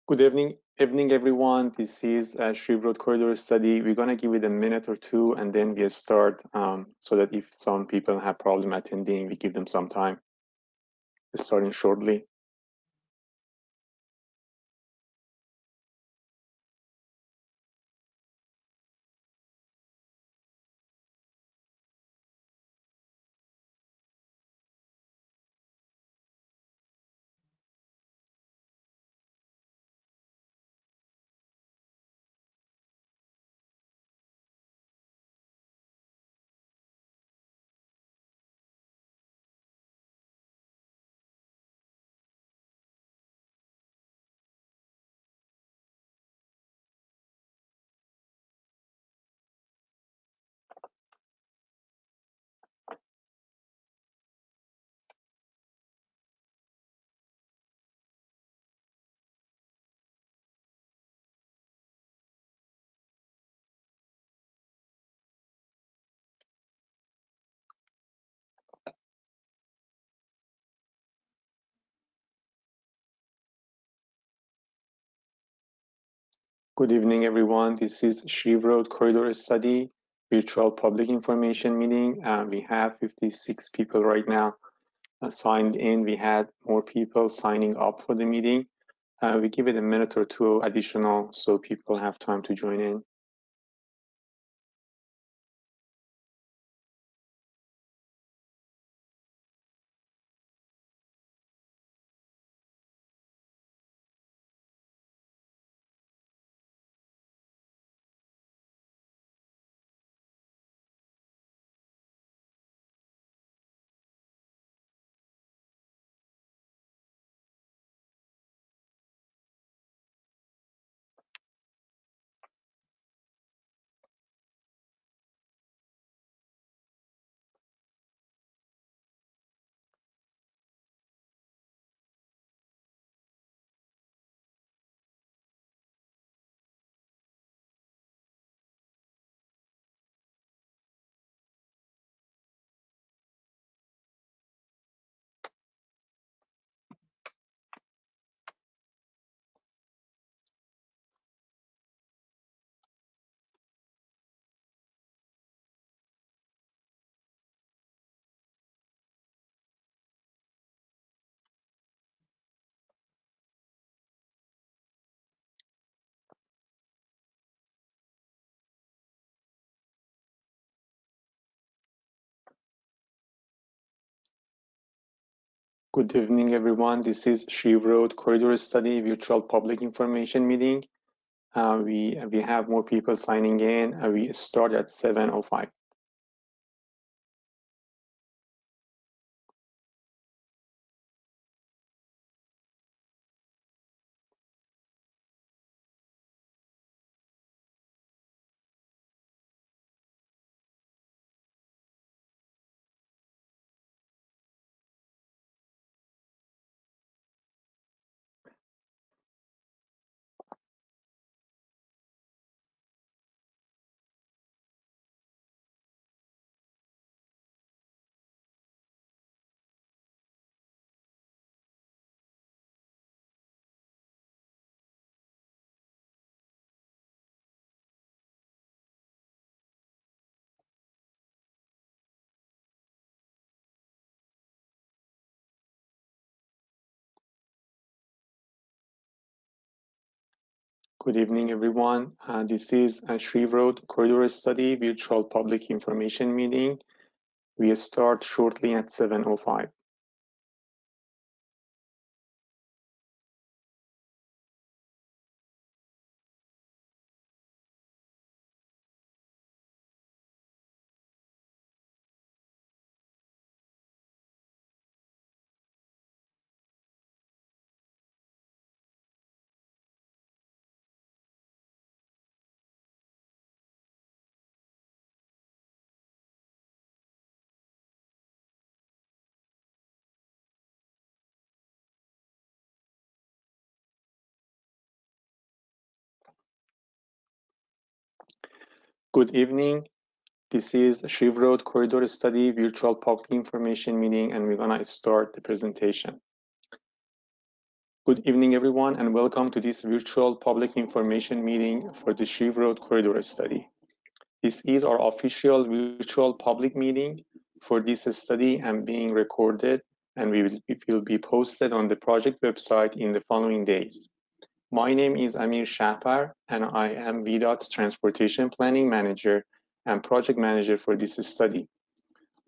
Good evening, everyone. This is Shreve Road Corridor Study. We're gonna give it a minute or two, and then we'll start. So that if some people have problem attending, we give them some time. Starting shortly. Good evening, everyone. This is Shreve Road Corridor Study virtual public information meeting. We have 56 people right now signed in. We had more people signing up for the meeting. We give it a minute or two additional so people have time to join in. Good evening, everyone. This is Shreve Road Corridor Study virtual public information meeting. We have more people signing in. We start at 7:05. Good evening, everyone. This is Shreve Road Corridor Study virtual public information meeting. We start shortly at 7:05. Good evening. This is Shreve Road Corridor Study virtual public information meeting, and we're gonna start the presentation. Good evening, everyone, and welcome to this virtual public information meeting for the Shreve Road Corridor Study. This is our official virtual public meeting for this study and being recorded, and it will be posted on the project website in the following days. My name is Amir Shahpar, and I am VDOT's Transportation Planning Manager and Project Manager for this study.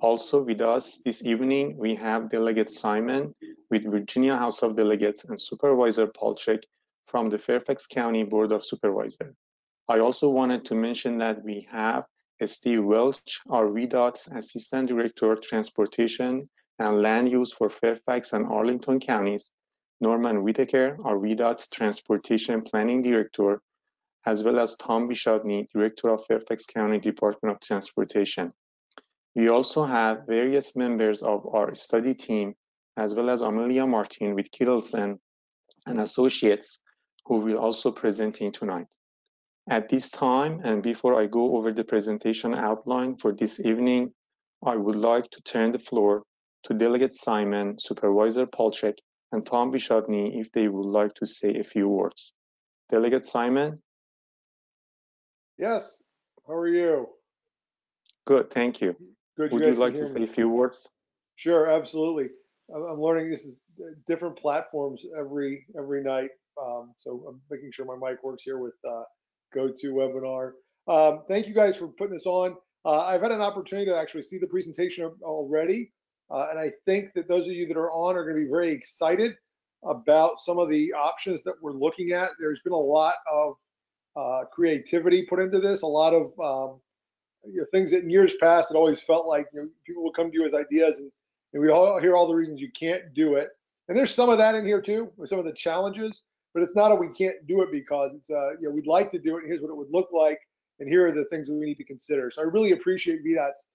Also with us this evening, we have Delegate Simon with Virginia House of Delegates and Supervisor Polchek from the Fairfax County Board of Supervisors. I also wanted to mention that we have Steve Welch, our VDOT's Assistant Director of Transportation and Land Use for Fairfax and Arlington counties, Norman Whitaker, our VDOT's Transportation Planning Director, as well as Tom Bishadny, Director of Fairfax County Department of Transportation. We also have various members of our study team, as well as Amelia Martin with Kittleson and Associates, who will also presenting tonight. At this time, and before I go over the presentation outline for this evening, I would like to turn the floor to Delegate Simon, Supervisor Polchek, and Tom Bishadny if they would like to say a few words. Delegate Simon? Yes, how are you? Good, thank you. Good. Would you like to say a few words? Sure, absolutely. I'm learning this is different platforms every night, so I'm making sure my mic works here with GoToWebinar. Thank you guys for putting this on. I've had an opportunity to actually see the presentation already, and I think that those of you that are on are going to be very excited about some of the options that we're looking at. There's been a lot of creativity put into this, a lot of things that in years past it always felt like people would come to you with ideas and we all hear all the reasons you can't do it. And there's some of that in here too, with some of the challenges, but it's not a we can't do it because it's we'd like to do it and here's what it would look like and here are the things that we need to consider. So I really appreciate VDOT's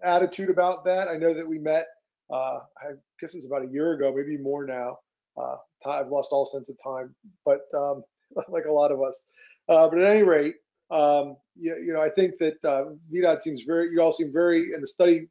attitude about that. I know that we met, I guess it's about a year ago, maybe more now. I've lost all sense of time, but like a lot of us. But at any rate, I think that VDOT seems you all seem very, in the study,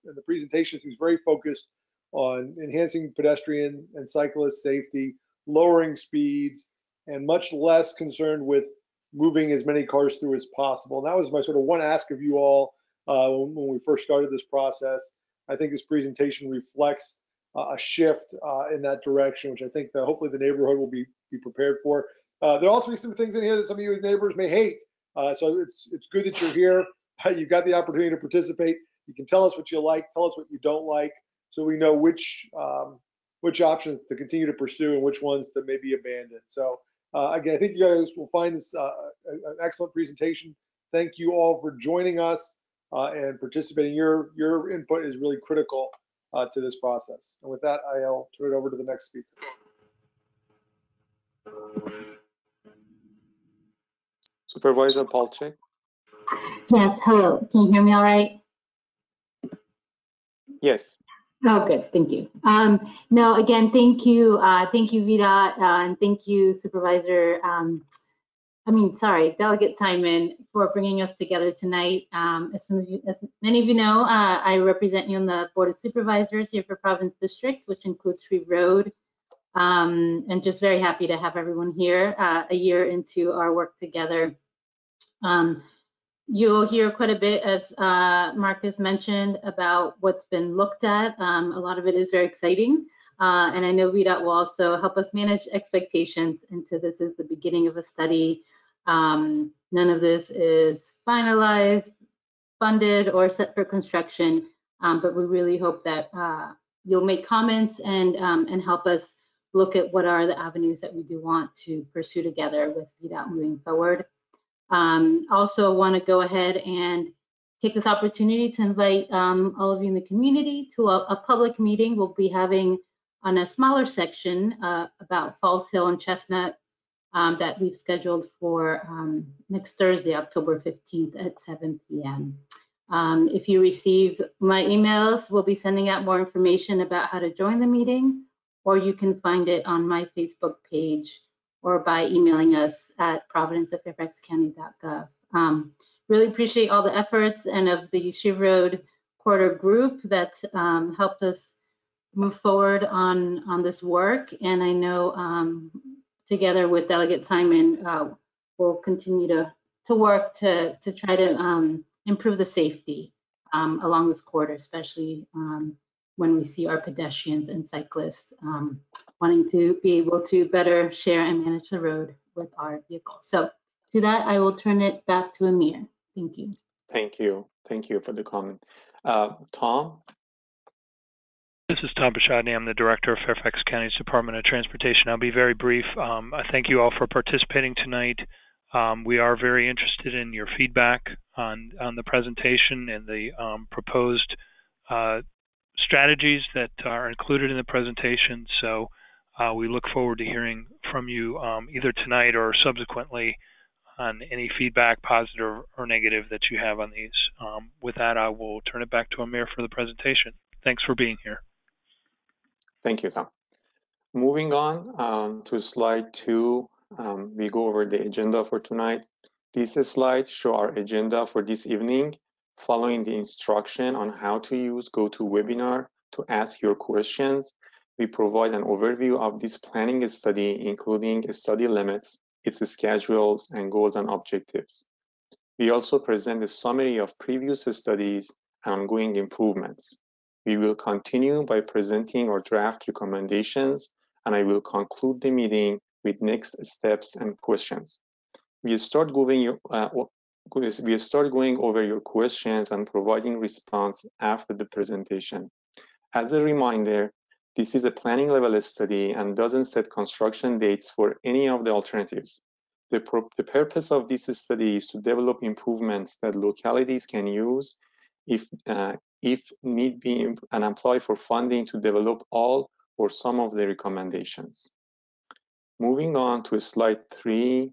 and the presentation seems very focused on enhancing pedestrian and cyclist safety, lowering speeds, and much less concerned with moving as many cars through as possible. And that was my sort of one ask of you all when we first started this process. I think this presentation reflects a shift in that direction, which I think that hopefully the neighborhood will be prepared for. There'll also be some things in here that some of you neighbors may hate. So it's good that you're here. You've got the opportunity to participate. You can tell us what you like, tell us what you don't like, so we know which options to continue to pursue and which ones to maybe abandon. So again, I think you guys will find this an excellent presentation. Thank you all for joining us and participating. Your input is really critical to this process. And with that, I'll turn it over to the next speaker. Supervisor Polchek? Yes, hello. Can you hear me all right? Yes. Oh, good. Thank you. No, again, thank you, VDOT, and thank you, Supervisor. Delegate Simon, for bringing us together tonight. As many of you know, I represent you on the Board of Supervisors here for Providence District, which includes Shreve Road. And just very happy to have everyone here a year into our work together. You'll hear quite a bit, as Marcus mentioned, about what's been looked at. A lot of it is very exciting. And I know VDOT will also help us manage expectations into this is the beginning of a study. None of this is finalized, funded, or set for construction, but we really hope that you'll make comments and help us look at what are the avenues that we do want to pursue together with VDOT moving forward. Also want to go ahead and take this opportunity to invite all of you in the community to a public meeting we'll be having on a smaller section about Falls Hill and Chestnut that we've scheduled for next Thursday, October 15th at 7 p.m. If you receive my emails, we'll be sending out more information about how to join the meeting, or you can find it on my Facebook page or by emailing us at providence@fairfaxcounty.gov. Really appreciate all the efforts and of the Shreve Road Corridor group that's helped us move forward on this work. And I know together with Delegate Simon, we'll continue to work to try to improve the safety along this corridor, especially when we see our pedestrians and cyclists wanting to be able to better share and manage the road with our vehicles. So to that, I will turn it back to Amir. Thank you. Thank you. Thank you for the comment. Tom? This is Tom Bashadny. I'm the Director of Fairfax County's Department of Transportation. I'll be very brief. I thank you all for participating tonight. We are very interested in your feedback on the presentation and the proposed strategies that are included in the presentation. So we look forward to hearing from you either tonight or subsequently on any feedback, positive or negative, that you have on these. With that, I will turn it back to Amir for the presentation. Thanks for being here. Thank you, Tom. Moving on to slide 2, we go over the agenda for tonight. This slide shows our agenda for this evening, following the instruction on how to use GoToWebinar to ask your questions. We provide an overview of this planning study, including study limits, its schedules, and goals and objectives. We also present a summary of previous studies and ongoing improvements. We will continue by presenting our draft recommendations, and I will conclude the meeting with next steps and questions. We start going over your questions and providing response after the presentation. As a reminder, this is a planning level study and doesn't set construction dates for any of the alternatives. The purpose of this study is to develop improvements that localities can use if need be, and apply for funding to develop all or some of the recommendations. Moving on to slide 3,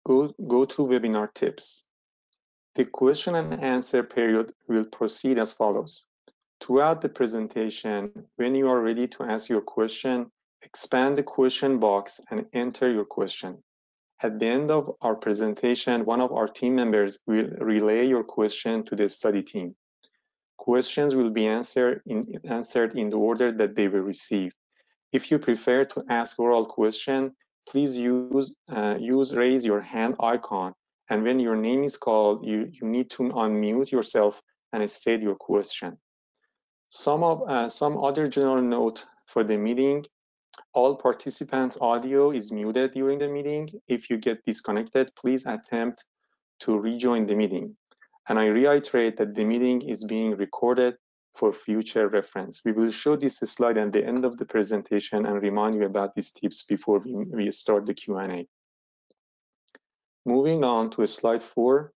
GoToWebinar tips. The question and answer period will proceed as follows. Throughout the presentation, when you are ready to ask your question, expand the question box and enter your question. At the end of our presentation, one of our team members will relay your question to the study team. Questions will be answered in the order that they were received. If you prefer to ask oral question, please use raise your hand icon, and when your name is called, you need to unmute yourself and state your question. Some other general note for the meeting: all participants' audio is muted during the meeting. If you get disconnected, please attempt to rejoin the meeting. And I reiterate that the meeting is being recorded for future reference. We will show this slide at the end of the presentation and remind you about these tips before we start the Q&A. Moving on to slide 4,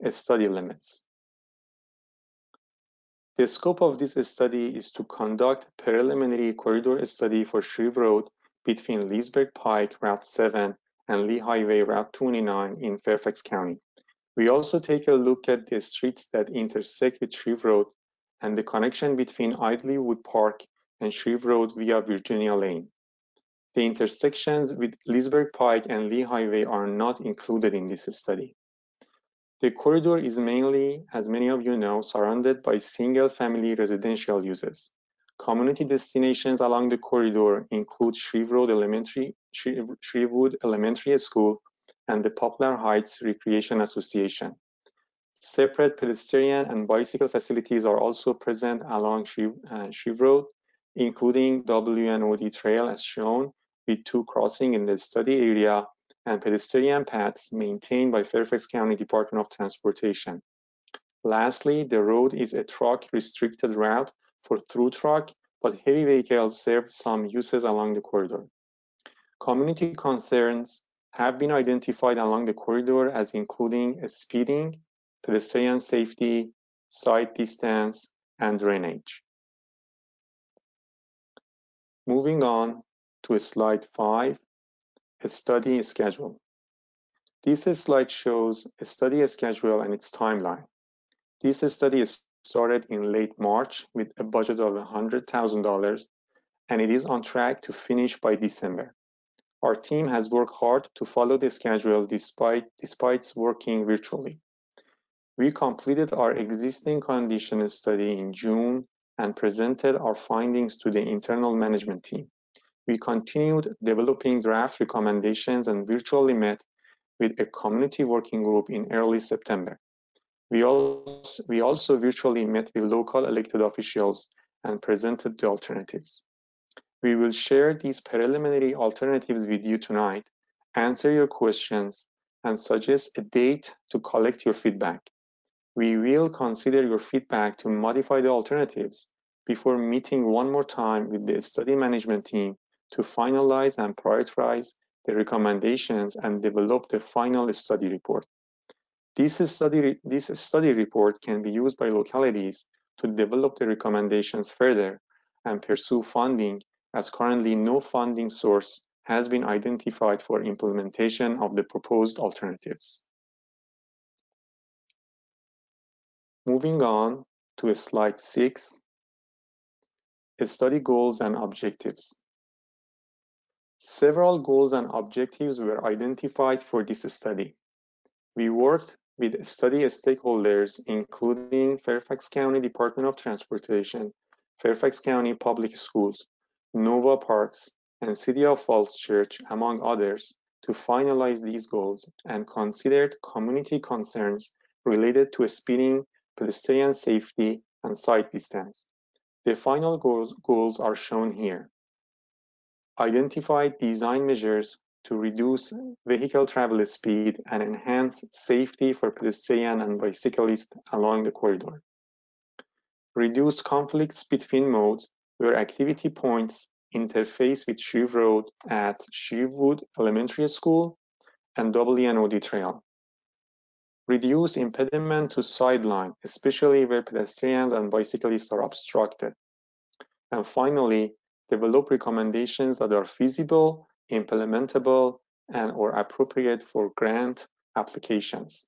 study limits. The scope of this study is to conduct preliminary corridor study for Shreve Road between Leesburg Pike, Route 7, and Lee Highway, Route 29 in Fairfax County. We also take a look at the streets that intersect with Shreve Road and the connection between Idlewood Park and Shreve Road via Virginia Lane. The intersections with Leesburg Pike and Lee Highway are not included in this study. The corridor is mainly, as many of you know, surrounded by single-family residential uses. Community destinations along the corridor include Shrevewood Elementary School and the Poplar Heights Recreation Association. Separate pedestrian and bicycle facilities are also present along Shreve Road, including W&OD Trail as shown, with 2 crossings in the study area and pedestrian paths maintained by Fairfax County Department of Transportation. Lastly, the road is a truck-restricted route for through truck, but heavy vehicles serve some uses along the corridor. Community concerns have been identified along the corridor as including speeding, pedestrian safety, sight distance, and drainage. Moving on to slide 5, a study schedule. This slide shows a study schedule and its timeline. This study started in late March with a budget of $100,000, and it is on track to finish by December. Our team has worked hard to follow the schedule despite working virtually. We completed our existing condition study in June and presented our findings to the internal management team. We continued developing draft recommendations and virtually met with a community working group in early September. We also virtually met with local elected officials and presented the alternatives. We will share these preliminary alternatives with you tonight, answer your questions, and suggest a date to collect your feedback. We will consider your feedback to modify the alternatives before meeting one more time with the study management team to finalize and prioritize the recommendations and develop the final study report. This study report can be used by localities to develop the recommendations further and pursue funding, as currently no funding source has been identified for implementation of the proposed alternatives. Moving on to slide 6, study goals and objectives. Several goals and objectives were identified for this study. We worked with study stakeholders, including Fairfax County Department of Transportation, Fairfax County Public Schools, Nova Parks, and City of Falls Church, among others, to finalize these goals and considered community concerns related to speeding, pedestrian safety, and sight distance. The final goals are shown here. Identify design measures to reduce vehicle travel speed and enhance safety for pedestrians and bicyclists along the corridor. Reduce conflicts between modes where activity points interface with Shreve Road at Shrevewood Elementary School and WNOD Trail. Reduce impediment to sideline, especially where pedestrians and bicyclists are obstructed. And finally, develop recommendations that are feasible, implementable, and or appropriate for grant applications.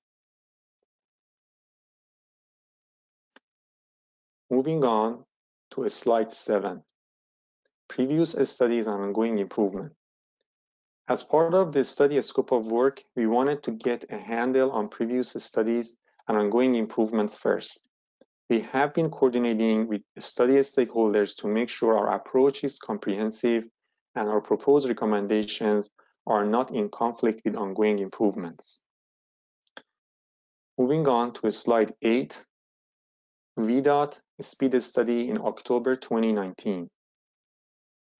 Moving on to slide 7, previous studies and ongoing improvement. As part of the study scope of work, we wanted to get a handle on previous studies and ongoing improvements first. We have been coordinating with study stakeholders to make sure our approach is comprehensive and our proposed recommendations are not in conflict with ongoing improvements. Moving on to slide 8, VDOT speed study in October 2019.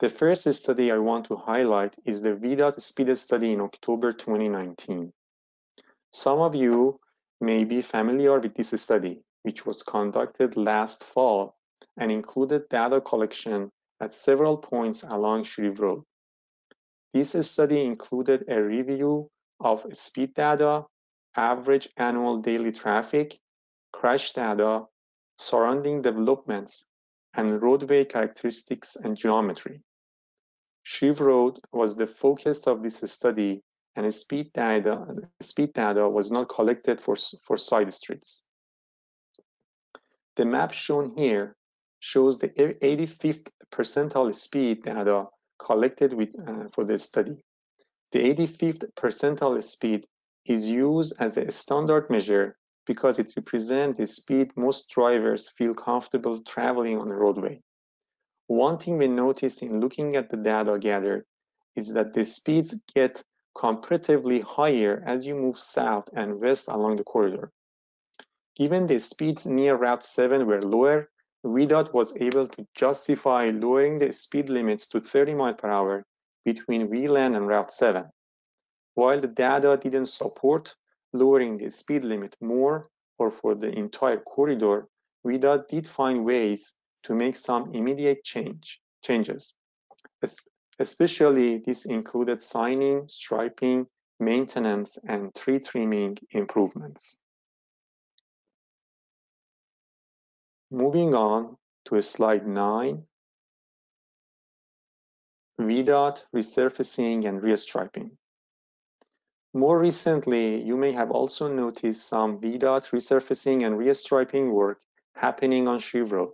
The first study I want to highlight is the VDOT speed study in October 2019. Some of you may be familiar with this study, which was conducted last fall and included data collection at several points along Shreve Road. This study included a review of speed data, average annual daily traffic, crash data, surrounding developments, and roadway characteristics and geometry. Shreve Road was the focus of this study, and speed data was not collected for side streets. The map shown here shows the 85th percentile speed data collected for the study. The 85th percentile speed is used as a standard measure because it represents the speed most drivers feel comfortable traveling on the roadway. One thing we noticed in looking at the data gathered is that the speeds get comparatively higher as you move south and west along the corridor. Given the speeds near Route 7 were lower, VDOT was able to justify lowering the speed limits to 30 miles per hour between Wheeland and Route 7. While the data didn't support lowering the speed limit more or for the entire corridor, VDOT did find ways to make some immediate changes. Especially this included signing, striping, maintenance, and tree trimming improvements. Moving on to slide 9, VDOT resurfacing and restriping. More recently, you may have also noticed some VDOT resurfacing and restriping work happening on Shreve Road.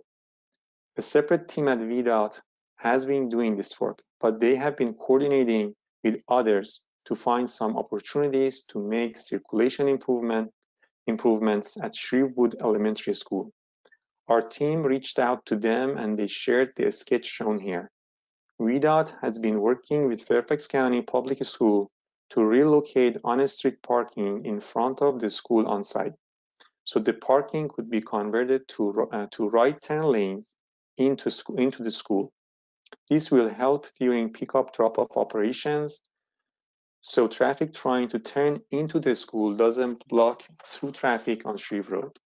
A separate team at VDOT has been doing this work, but they have been coordinating with others to find some opportunities to make circulation improvements at Shrevewood Elementary School. Our team reached out to them and they shared the sketch shown here. VDOT has been working with Fairfax County Public School to relocate on-street parking in front of the school on site. So the parking could be converted to right turn lanes into the school. This will help during pickup drop-off operations, so traffic trying to turn into the school doesn't block through traffic on Shreve Road.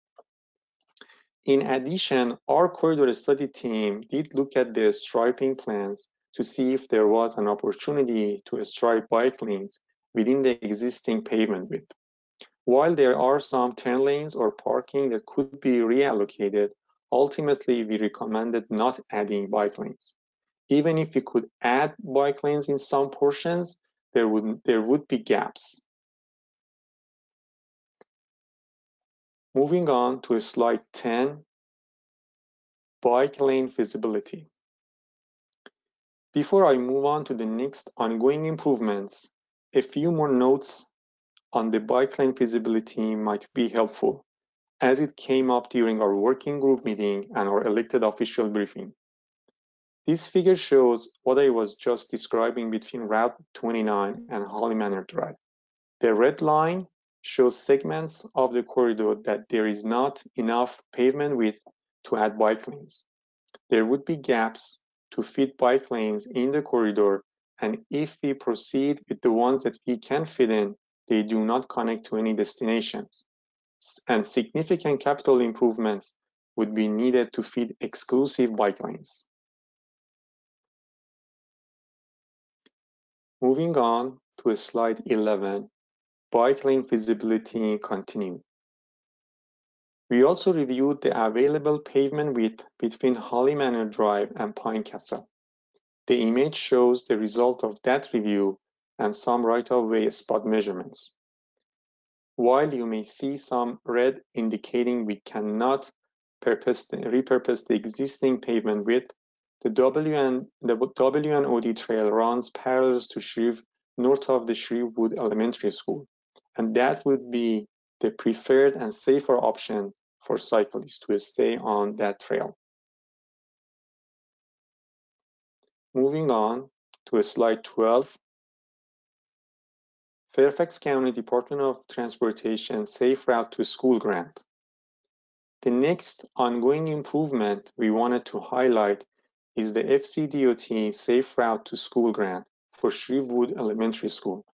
In addition, our corridor study team did look at the striping plans to see if there was an opportunity to stripe bike lanes within the existing pavement width. While there are some turn lanes or parking that could be reallocated, ultimately we recommended not adding bike lanes. Even if we could add bike lanes in some portions, there would be gaps. Moving on to slide 10, bike lane visibility. Before I move on to the next ongoing improvements, a few more notes on the bike lane visibility might be helpful, as it came up during our working group meeting and our elected official briefing. This figure shows what I was just describing between Route 29 and Holly Manor Drive. The red line shows segments of the corridor that there is not enough pavement width to add bike lanes. There would be gaps to fit bike lanes in the corridor, and if we proceed with the ones that we can fit in, they do not connect to any destinations. And significant capital improvements would be needed to feed exclusive bike lanes. Moving on to slide 11, bike lane visibility continued. We also reviewed the available pavement width between Holly Manor Drive and Pine Castle. The image shows the result of that review and some right-of-way spot measurements. While you may see some red indicating we cannot repurpose the existing pavement width, the W&OD trail runs parallel to Shreve north of the Shrevewood Elementary School, and that would be the preferred and safer option for cyclists to stay on that trail. Moving on to slide 12, Fairfax County Department of Transportation Safe Route to School Grant. The next ongoing improvement we wanted to highlight is the FCDOT Safe Route to School Grant for Shrevewood Elementary School.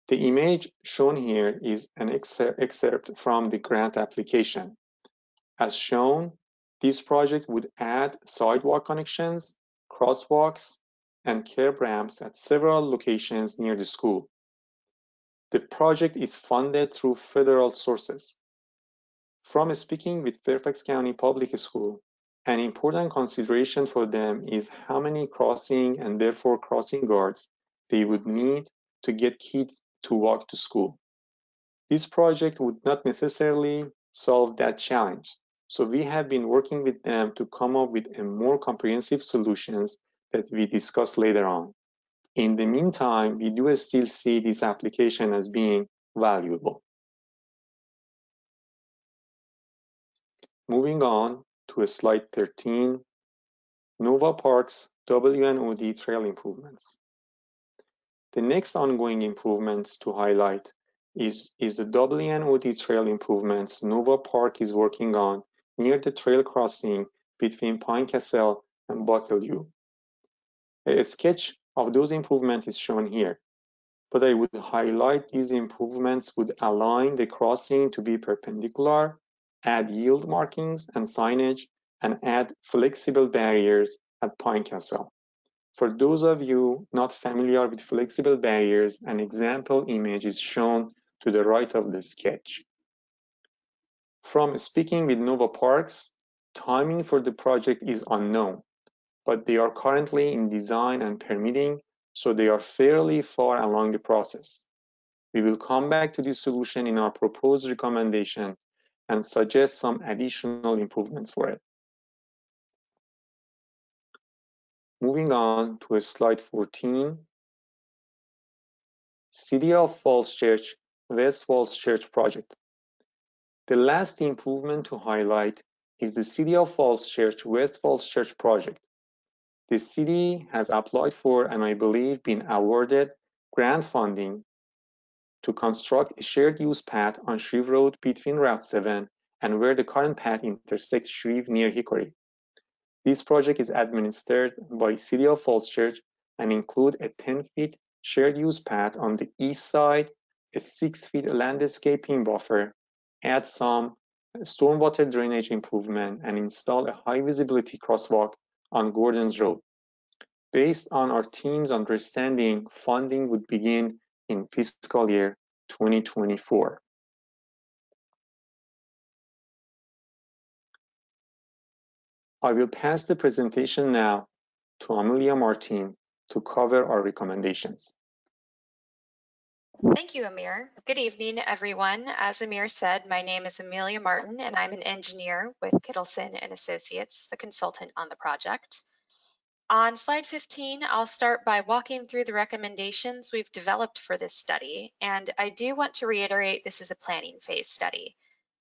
The image shown here is an excerpt from the grant application. As shown, this project would add sidewalk connections, crosswalks, and curb ramps at several locations near the school. The project is funded through federal sources. From speaking with Fairfax County Public School, an important consideration for them is how many crossing and therefore crossing guards they would need to get kids to walk to school. This project would not necessarily solve that challenge, so we have been working with them to come up with a more comprehensive solutions that we discuss later on. In the meantime, we do still see this application as being valuable. Moving on to slide 13, Nova Park's W&OD trail improvements. The next ongoing improvements to highlight is the W&OD trail improvements Nova Park is working on near the trail crossing between Pine Castle and Bucklew. A sketch of those improvements is shown here, but I would highlight these improvements would align the crossing to be perpendicular, add yield markings and signage, and add flexible barriers at Pine Castle. For those of you not familiar with flexible barriers, an example image is shown to the right of the sketch. From speaking with Nova Parks, timing for the project is unknown, but they are currently in design and permitting, so they are fairly far along the process. We will come back to this solution in our proposed recommendation and suggest some additional improvements for it. Moving on to slide 14, City of Falls Church, West Falls Church project. The last improvement to highlight is the City of Falls Church West Falls Church project. The city has applied for and I believe been awarded grant funding to construct a shared use path on Shreve Road between Route 7 and where the current path intersects Shreve near Hickory. This project is administered by City of Falls Church and include a 10-feet shared use path on the east side, a 6-feet landscaping buffer, add some stormwater drainage improvement, and install a high visibility crosswalk on Gordon's Road. Based on our team's understanding, funding would begin in fiscal year 2024. I will pass the presentation now to Amelia Martin to cover our recommendations. Thank you, Amir. Good evening, everyone. As Amir said, my name is Amelia Martin, and I'm an engineer with Kittleson and Associates, the consultant on the project. On slide 15, I'll start by walking through the recommendations we've developed for this study, and I do want to reiterate this is a planning phase study.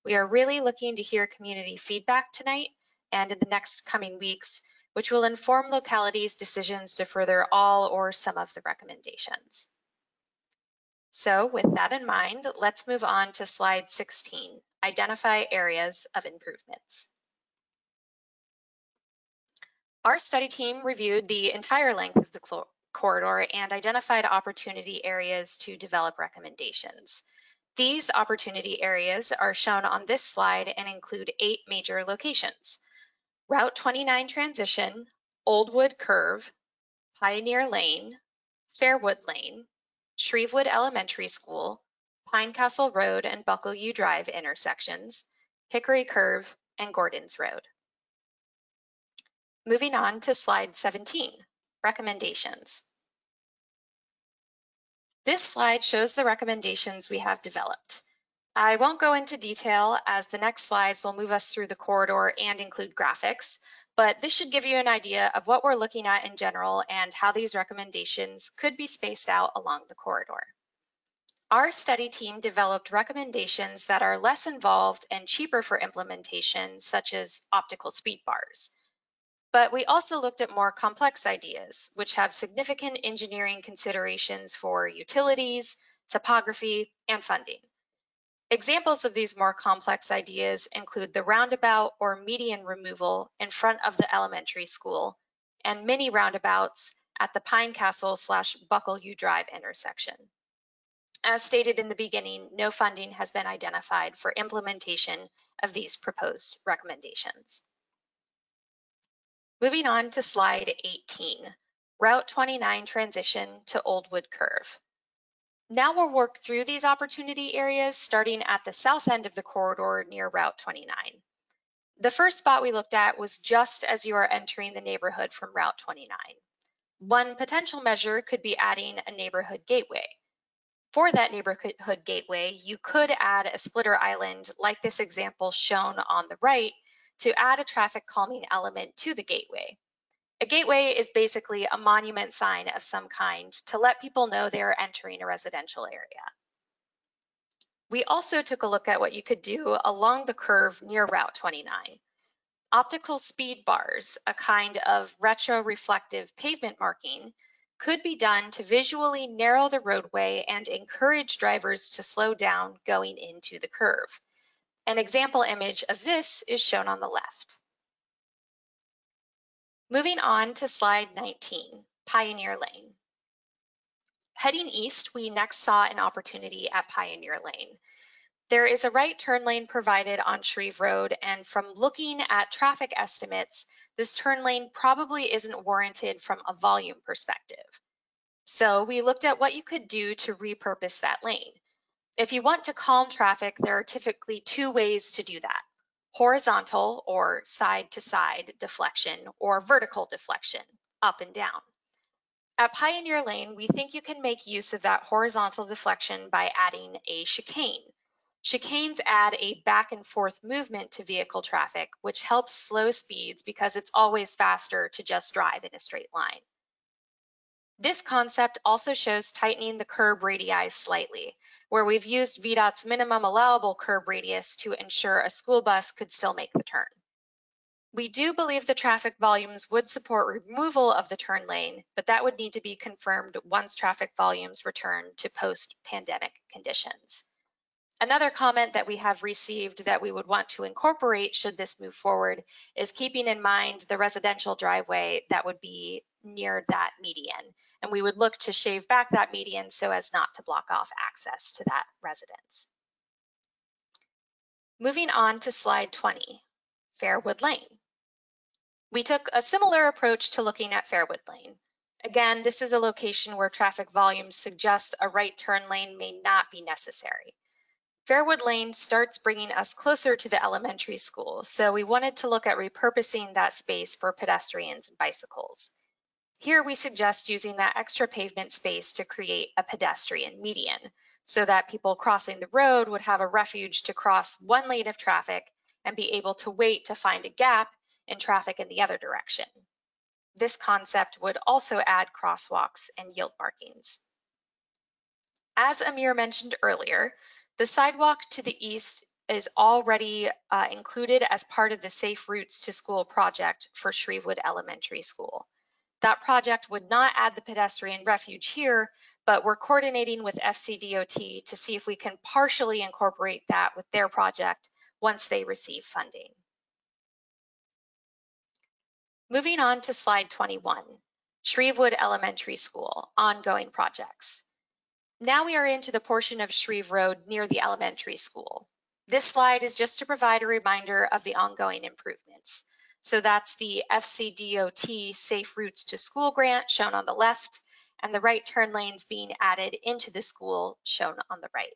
We are really looking to hear community feedback tonight and in the next coming weeks, which will inform localities' decisions to further all or some of the recommendations. So with that in mind, let's move on to slide 16, identify areas of improvements. Our study team reviewed the entire length of the corridor and identified opportunity areas to develop recommendations. These opportunity areas are shown on this slide and include 8 major locations: Route 29 transition, Oldwood Curve, Pioneer Lane, Fairwood Lane, Shrevewood Elementary School, Pinecastle Road and Buckle U Drive intersections, Hickory Curve, and Gordon's Road. Moving on to slide 17, recommendations. This slide shows the recommendations we have developed. I won't go into detail as the next slides will move us through the corridor and include graphics, but this should give you an idea of what we're looking at in general and how these recommendations could be spaced out along the corridor. Our study team developed recommendations that are less involved and cheaper for implementation, such as optical speed bars. But we also looked at more complex ideas, which have significant engineering considerations for utilities, topography, and funding. Examples of these more complex ideas include the roundabout or median removal in front of the elementary school and mini roundabouts at the Pinecastle/Buckle U Drive intersection. As stated in the beginning, no funding has been identified for implementation of these proposed recommendations. Moving on to slide 18, Route 29 transition to Oldwood Curve. Now we'll work through these opportunity areas starting at the south end of the corridor near Route 29. The first spot we looked at was just as you are entering the neighborhood from Route 29. One potential measure could be adding a neighborhood gateway. For that neighborhood gateway, you could add a splitter island like this example shown on the right to add a traffic calming element to the gateway. A gateway is basically a monument sign of some kind to let people know they are entering a residential area. We also took a look at what you could do along the curve near Route 29. Optical speed bars, a kind of retroreflective pavement marking, could be done to visually narrow the roadway and encourage drivers to slow down going into the curve. An example image of this is shown on the left. Moving on to slide 19, Pioneer Lane. Heading east, we next saw an opportunity at Pioneer Lane. There is a right turn lane provided on Shreve Road, and from looking at traffic estimates, this turn lane probably isn't warranted from a volume perspective. So we looked at what you could do to repurpose that lane. If you want to calm traffic, there are typically 2 ways to do that: horizontal or side-to-side deflection, or vertical deflection, up and down. At Pioneer Lane, we think you can make use of that horizontal deflection by adding a chicane. Chicanes add a back and forth movement to vehicle traffic, which helps slow speeds because it's always faster to just drive in a straight line. This concept also shows tightening the curb radii slightly, where we've used VDOT's minimum allowable curb radius to ensure a school bus could still make the turn. We do believe the traffic volumes would support removal of the turn lane, but that would need to be confirmed once traffic volumes return to post-pandemic conditions. Another comment that we have received that we would want to incorporate should this move forward is keeping in mind the residential driveway that would be near that median. And we would look to shave back that median so as not to block off access to that residence. Moving on to slide 20, Fairwood Lane. We took a similar approach to looking at Fairwood Lane. Again, this is a location where traffic volumes suggest a right turn lane may not be necessary. Fairwood Lane starts bringing us closer to the elementary school, so we wanted to look at repurposing that space for pedestrians and bicycles. Here we suggest using that extra pavement space to create a pedestrian median, so that people crossing the road would have a refuge to cross one lane of traffic and be able to wait to find a gap in traffic in the other direction. This concept would also add crosswalks and yield markings. As Amir mentioned earlier, the sidewalk to the east is already included as part of the Safe Routes to School project for Shrevewood Elementary School. That project would not add the pedestrian refuge here, but we're coordinating with FCDOT to see if we can partially incorporate that with their project once they receive funding. Moving on to slide 21, Shrevewood Elementary School, ongoing projects. Now we are into the portion of Shreve Road near the elementary school. This slide is just to provide a reminder of the ongoing improvements. So that's the FCDOT Safe Routes to School grant shown on the left, and the right turn lanes being added into the school shown on the right.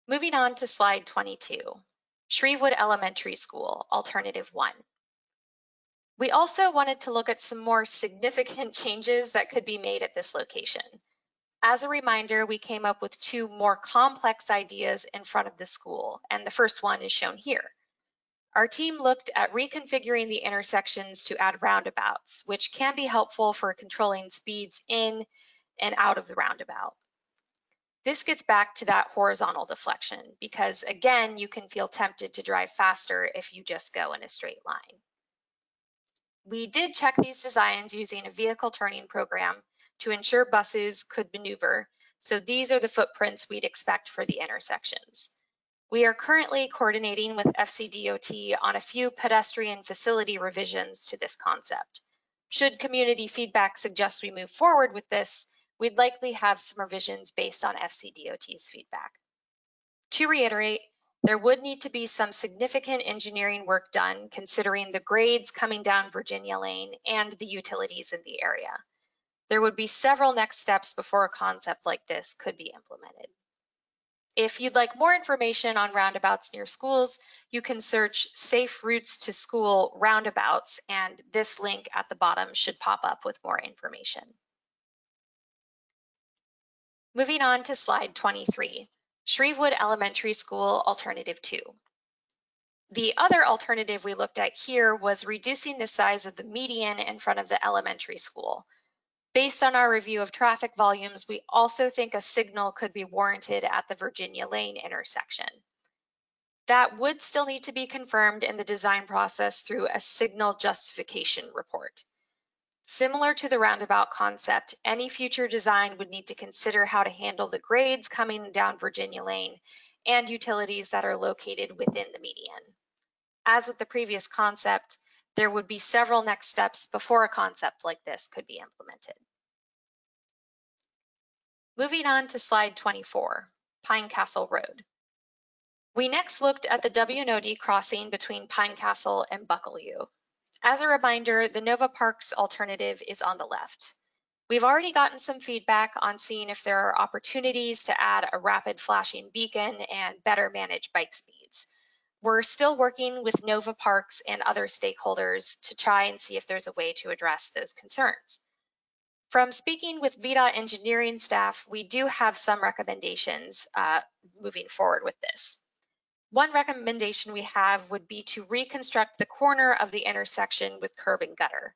Moving on to slide 22, Shrevewood Elementary School, Alternative 1. We also wanted to look at some more significant changes that could be made at this location. As a reminder, we came up with two more complex ideas in front of the school, and the first one is shown here. Our team looked at reconfiguring the intersections to add roundabouts, which can be helpful for controlling speeds in and out of the roundabout. This gets back to that horizontal deflection because, again, you can feel tempted to drive faster if you just go in a straight line. We did check these designs using a vehicle turning program to ensure buses could maneuver, so these are the footprints we'd expect for the intersections. We are currently coordinating with FCDOT on a few pedestrian facility revisions to this concept. Should community feedback suggest we move forward with this, we'd likely have some revisions based on FCDOT's feedback. To reiterate, there would need to be some significant engineering work done considering the grades coming down Virginia Lane and the utilities in the area. There would be several next steps before a concept like this could be implemented. If you'd like more information on roundabouts near schools, you can search Safe Routes to School roundabouts, and this link at the bottom should pop up with more information. Moving on to slide 23, Shrevewood Elementary School Alternative 2. The other alternative we looked at here was reducing the size of the median in front of the elementary school. Based on our review of traffic volumes, we also think a signal could be warranted at the Virginia Lane intersection. That would still need to be confirmed in the design process through a signal justification report. Similar to the roundabout concept, any future design would need to consider how to handle the grades coming down Virginia Lane and utilities that are located within the median. As with the previous concept, there would be several next steps before a concept like this could be implemented. Moving on to slide 24, Pine Castle Road. We next looked at the W&OD crossing between Pine Castle and Bucklew. As a reminder, the Nova Parks alternative is on the left. We've already gotten some feedback on seeing if there are opportunities to add a rapid flashing beacon and better manage bike speeds. We're still working with Nova Parks and other stakeholders to try and see if there's a way to address those concerns. From speaking with VDOT engineering staff, we do have some recommendations moving forward with this. One recommendation we have would be to reconstruct the corner of the intersection with curb and gutter.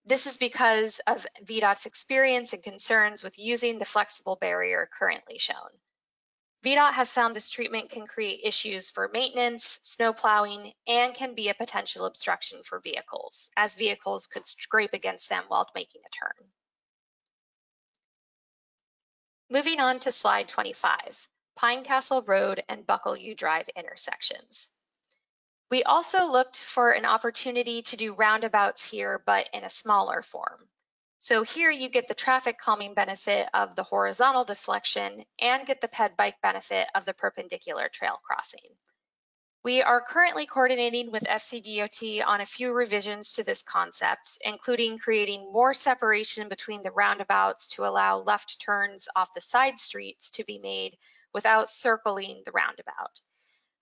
This is because of VDOT's experience and concerns with using the flexible barrier currently shown. VDOT has found this treatment can create issues for maintenance, snow plowing, and can be a potential obstruction for vehicles, as vehicles could scrape against them while making a turn. Moving on to slide 25, Pine Castle Road and Buckle U Drive intersections. We also looked for an opportunity to do roundabouts here, but in a smaller form. So here you get the traffic calming benefit of the horizontal deflection and get the ped bike benefit of the perpendicular trail crossing. We are currently coordinating with FCDOT on a few revisions to this concept, including creating more separation between the roundabouts to allow left turns off the side streets to be made without circling the roundabout.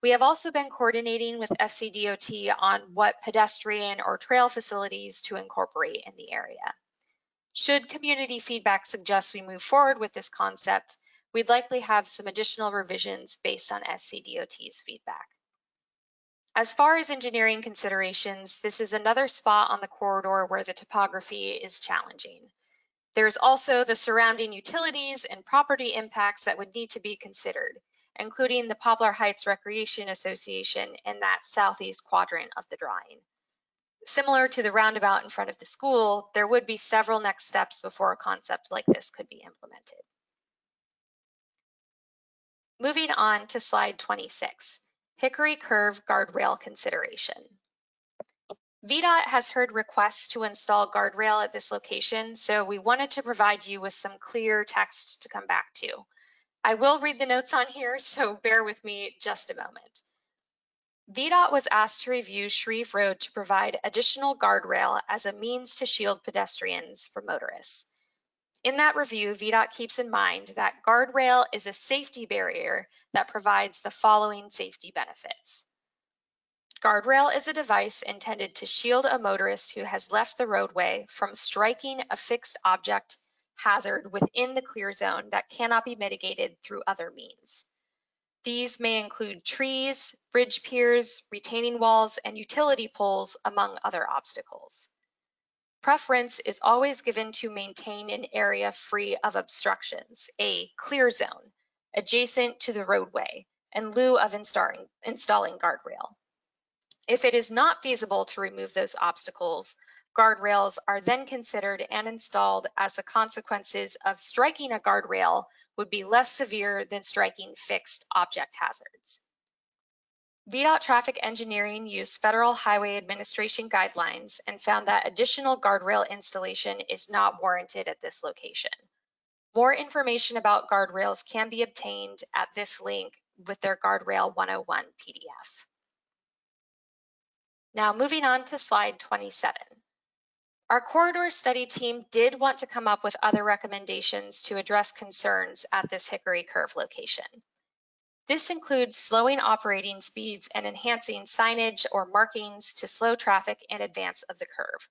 We have also been coordinating with FCDOT on what pedestrian or trail facilities to incorporate in the area. Should community feedback suggest we move forward with this concept, we'd likely have some additional revisions based on FCDOT's feedback. As far as engineering considerations, this is another spot on the corridor where the topography is challenging. There's also the surrounding utilities and property impacts that would need to be considered, including the Poplar Heights Recreation Association in that southeast quadrant of the drawing. Similar to the roundabout in front of the school, there would be several next steps before a concept like this could be implemented. Moving on to slide 26, Hickory Curve guardrail consideration. VDOT has heard requests to install guardrail at this location, so we wanted to provide you with some clear text to come back to. I will read the notes on here, so bear with me just a moment. VDOT was asked to review Shreve Road to provide additional guardrail as a means to shield pedestrians from motorists. In that review, VDOT keeps in mind that guardrail is a safety barrier that provides the following safety benefits. Guardrail is a device intended to shield a motorist who has left the roadway from striking a fixed object hazard within the clear zone that cannot be mitigated through other means. These may include trees, bridge piers, retaining walls, and utility poles, among other obstacles. Preference is always given to maintain an area free of obstructions, a clear zone, adjacent to the roadway, in lieu of installing guardrail. If it is not feasible to remove those obstacles, guardrails are then considered and installed as the consequences of striking a guardrail would be less severe than striking fixed object hazards. VDOT Traffic Engineering used Federal Highway Administration guidelines and found that additional guardrail installation is not warranted at this location. More information about guardrails can be obtained at this link with their Guardrail 101 PDF. Now moving on to slide 27. Our corridor study team did want to come up with other recommendations to address concerns at this Hickory Curve location. This includes slowing operating speeds and enhancing signage or markings to slow traffic in advance of the curve.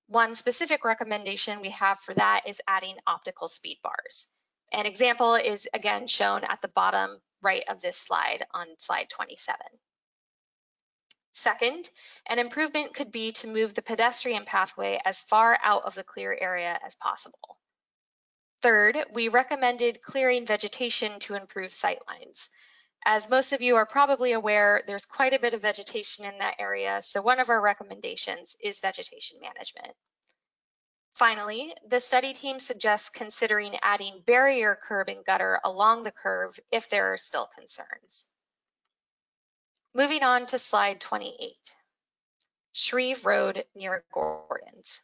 One specific recommendation we have for that is adding optical speed bars. An example is again shown at the bottom right of this slide on slide 27. Second, an improvement could be to move the pedestrian pathway as far out of the clear area as possible. Third, we recommended clearing vegetation to improve sightlines. As most of you are probably aware, there's quite a bit of vegetation in that area, so one of our recommendations is vegetation management. Finally, the study team suggests considering adding barrier curb and gutter along the curve if there are still concerns. Moving on to slide 28, Shreve Road near Gordon's.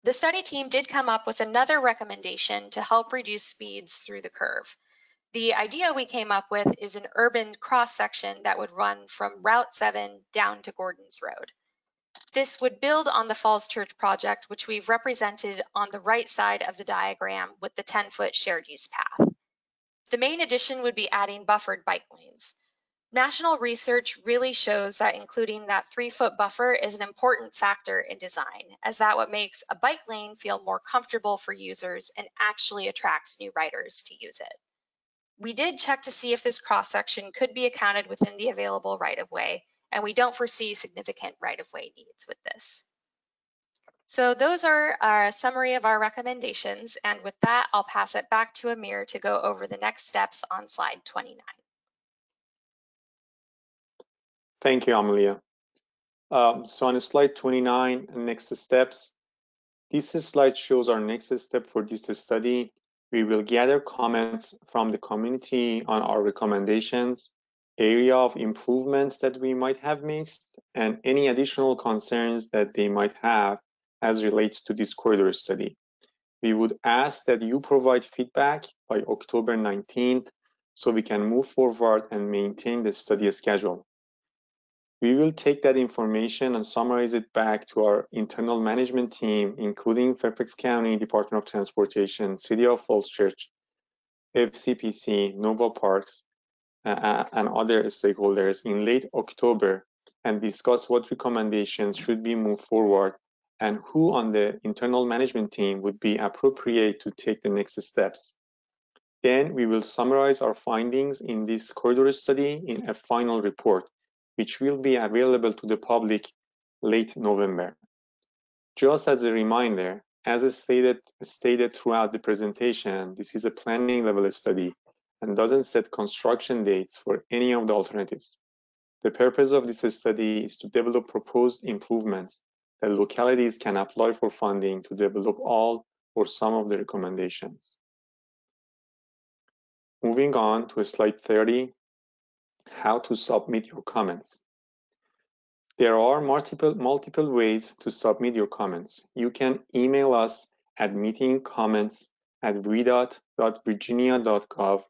The study team did come up with another recommendation to help reduce speeds through the curve. The idea we came up with is an urban cross-section that would run from Route 7 down to Gordon's Road. This would build on the Falls Church project, which we've represented on the right side of the diagram with the 10-foot shared use path. The main addition would be adding buffered bike lanes. National research really shows that including that 3-foot buffer is an important factor in design, as that what makes a bike lane feel more comfortable for users and actually attracts new riders to use it. We did check to see if this cross-section could be accounted within the available right-of-way, and we don't foresee significant right-of-way needs with this. So those are a summary of our recommendations. And with that, I'll pass it back to Amir to go over the next steps on slide 29. Thank you, Amelia. So on slide 29, next steps. This slide shows our next step for this study. We will gather comments from the community on our recommendations, area of improvements that we might have missed, and any additional concerns that they might have as relates to this corridor study. We would ask that you provide feedback by October 19th so we can move forward and maintain the study schedule. We will take that information and summarize it back to our internal management team, including Fairfax County Department of Transportation, City of Falls Church, FCPC, Nova Parks, and other stakeholders in late October and discuss what recommendations should be moved forward and who on the internal management team would be appropriate to take the next steps. Then we will summarize our findings in this corridor study in a final report, which will be available to the public late November. Just as a reminder, as stated throughout the presentation, this is a planning level study and doesn't set construction dates for any of the alternatives. The purpose of this study is to develop proposed improvements that localities can apply for funding to develop all or some of the recommendations. Moving on to slide 30, how to submit your comments. There are multiple ways to submit your comments. You can email us at meetingcomments@vdot.virginia.gov,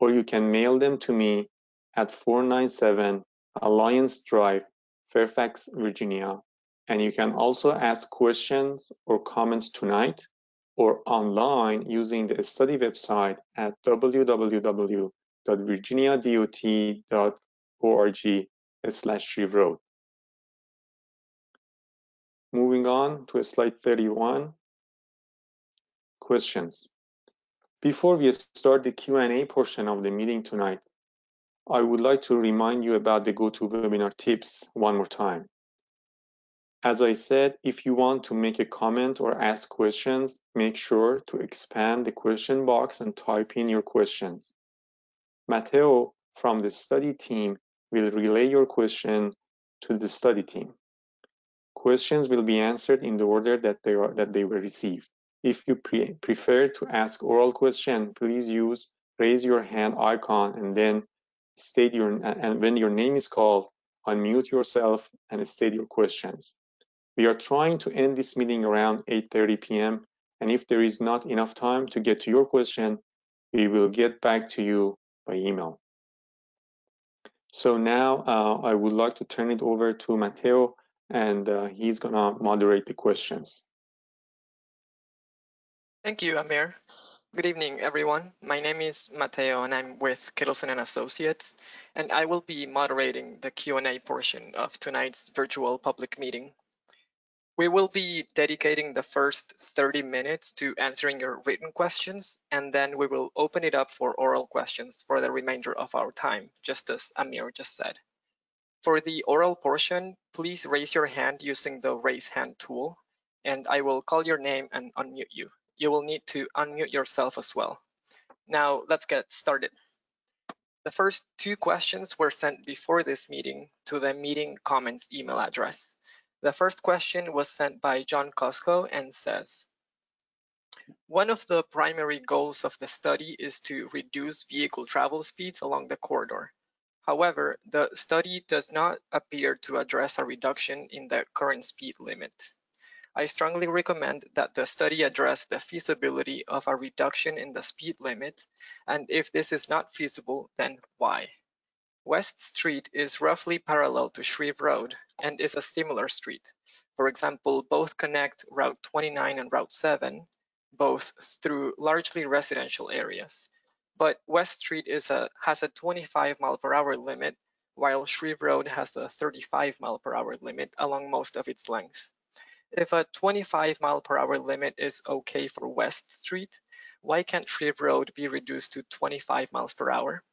or you can mail them to me at 497 Alliance Drive, Fairfax, Virginia. And you can also ask questions or comments tonight or online using the study website at www.virginiadot.org/Shreve. Moving on to slide 31, questions. Before we start the Q&A portion of the meeting tonight, I would like to remind you about the GoToWebinar tips one more time. As I said, if you want to make a comment or ask questions, make sure to expand the question box and type in your questions. Matteo from the study team will relay your question to the study team. Questions will be answered in the order that they were received. If you prefer to ask oral question, please use raise your hand icon and then and when your name is called, unmute yourself and state your questions. We are trying to end this meeting around 8:30 p.m. and if there is not enough time to get to your question, we will get back to you by email. So now I would like to turn it over to Matteo, and he's gonna moderate the questions. Thank you, Amir. Good evening, everyone. My name is Matteo, and I'm with Kittleson & Associates, and I will be moderating the Q&A portion of tonight's virtual public meeting. We will be dedicating the first 30 minutes to answering your written questions, and then we will open it up for oral questions for the remainder of our time, just as Amir just said. For the oral portion, please raise your hand using the raise hand tool, and I will call your name and unmute you. You will need to unmute yourself as well. Now, let's get started. The first two questions were sent before this meeting to the meeting comments email address. The first question was sent by John Costco and says, one of the primary goals of the study is to reduce vehicle travel speeds along the corridor. However, the study does not appear to address a reduction in the current speed limit. I strongly recommend that the study address the feasibility of a reduction in the speed limit, and if this is not feasible, then why? West Street is roughly parallel to Shreve Road and is a similar street. For example, both connect Route 29 and Route 7, both through largely residential areas. But West Street has a 25-mile-per-hour limit, while Shreve Road has a 35-mile-per-hour limit along most of its length. If a 25-mile-per-hour limit is okay for West Street, why can't Shreve Road be reduced to 25 miles per hour?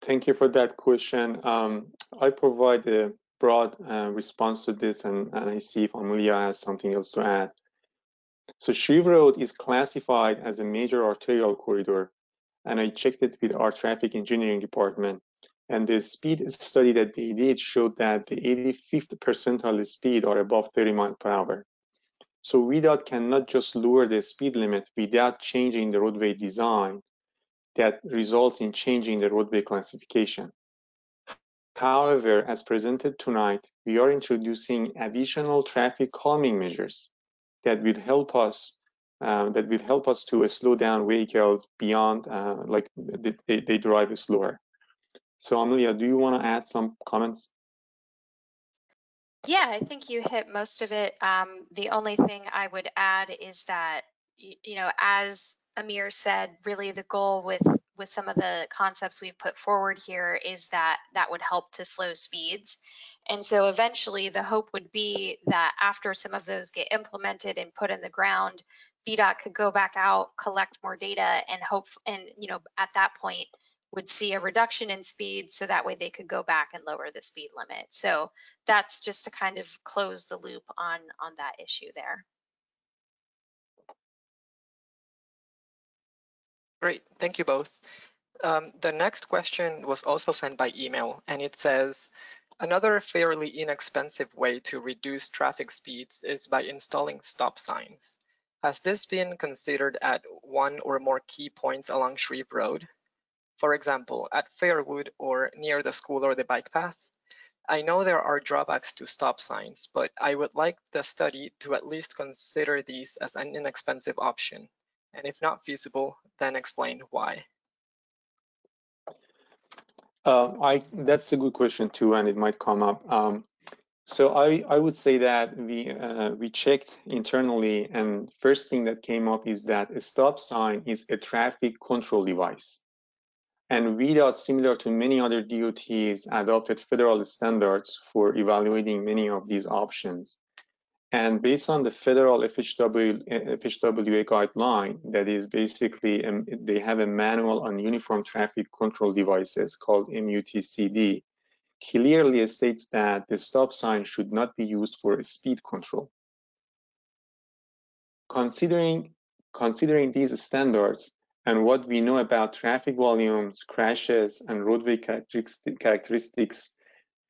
Thank you for that question. I provide broad response to this, and I see if Amelia has something else to add. So Shreve Road is classified as a major arterial corridor, and I checked it with our traffic engineering department. And the speed study that they did showed that the 85th percentile speed are above 30 miles per hour. So VDOT cannot just lower the speed limit without changing the roadway design that results in changing the roadway classification. However, as presented tonight, we are introducing additional traffic calming measures that will help us to slow down vehicles beyond like they drive slower. So Amelia, do you want to add some comments? Yeah, I think you hit most of it. The only thing I would add is that, you know, as Amir said, really the goal with some of the concepts we've put forward here is that that would help to slow speeds. And so eventually the hope would be that after some of those get implemented and put in the ground, VDOT could go back out, collect more data, and you know, at that point would see a reduction in speed, so that way they could go back and lower the speed limit. So that's just to kind of close the loop on that issue there. Great, thank you both. The next question was also sent by email, and it says, another fairly inexpensive way to reduce traffic speeds is by installing stop signs. Has this been considered at one or more key points along Shreve Road? For example, at Fairwood or near the school or the bike path? I know there are drawbacks to stop signs, but I would like the study to at least consider these as an inexpensive option. And if not feasible, then explain why. That's a good question too, and it might come up. So I would say that we checked internally, and first thing that came up is that a stop sign is a traffic control device. And VDOT, similar to many other DOTs, adopted federal standards for evaluating many of these options. And based on the federal FHWA guideline, that is basically, they have a manual on uniform traffic control devices called MUTCD, clearly states that the stop sign should not be used for speed control. Considering these standards and what we know about traffic volumes, crashes, and roadway characteristics,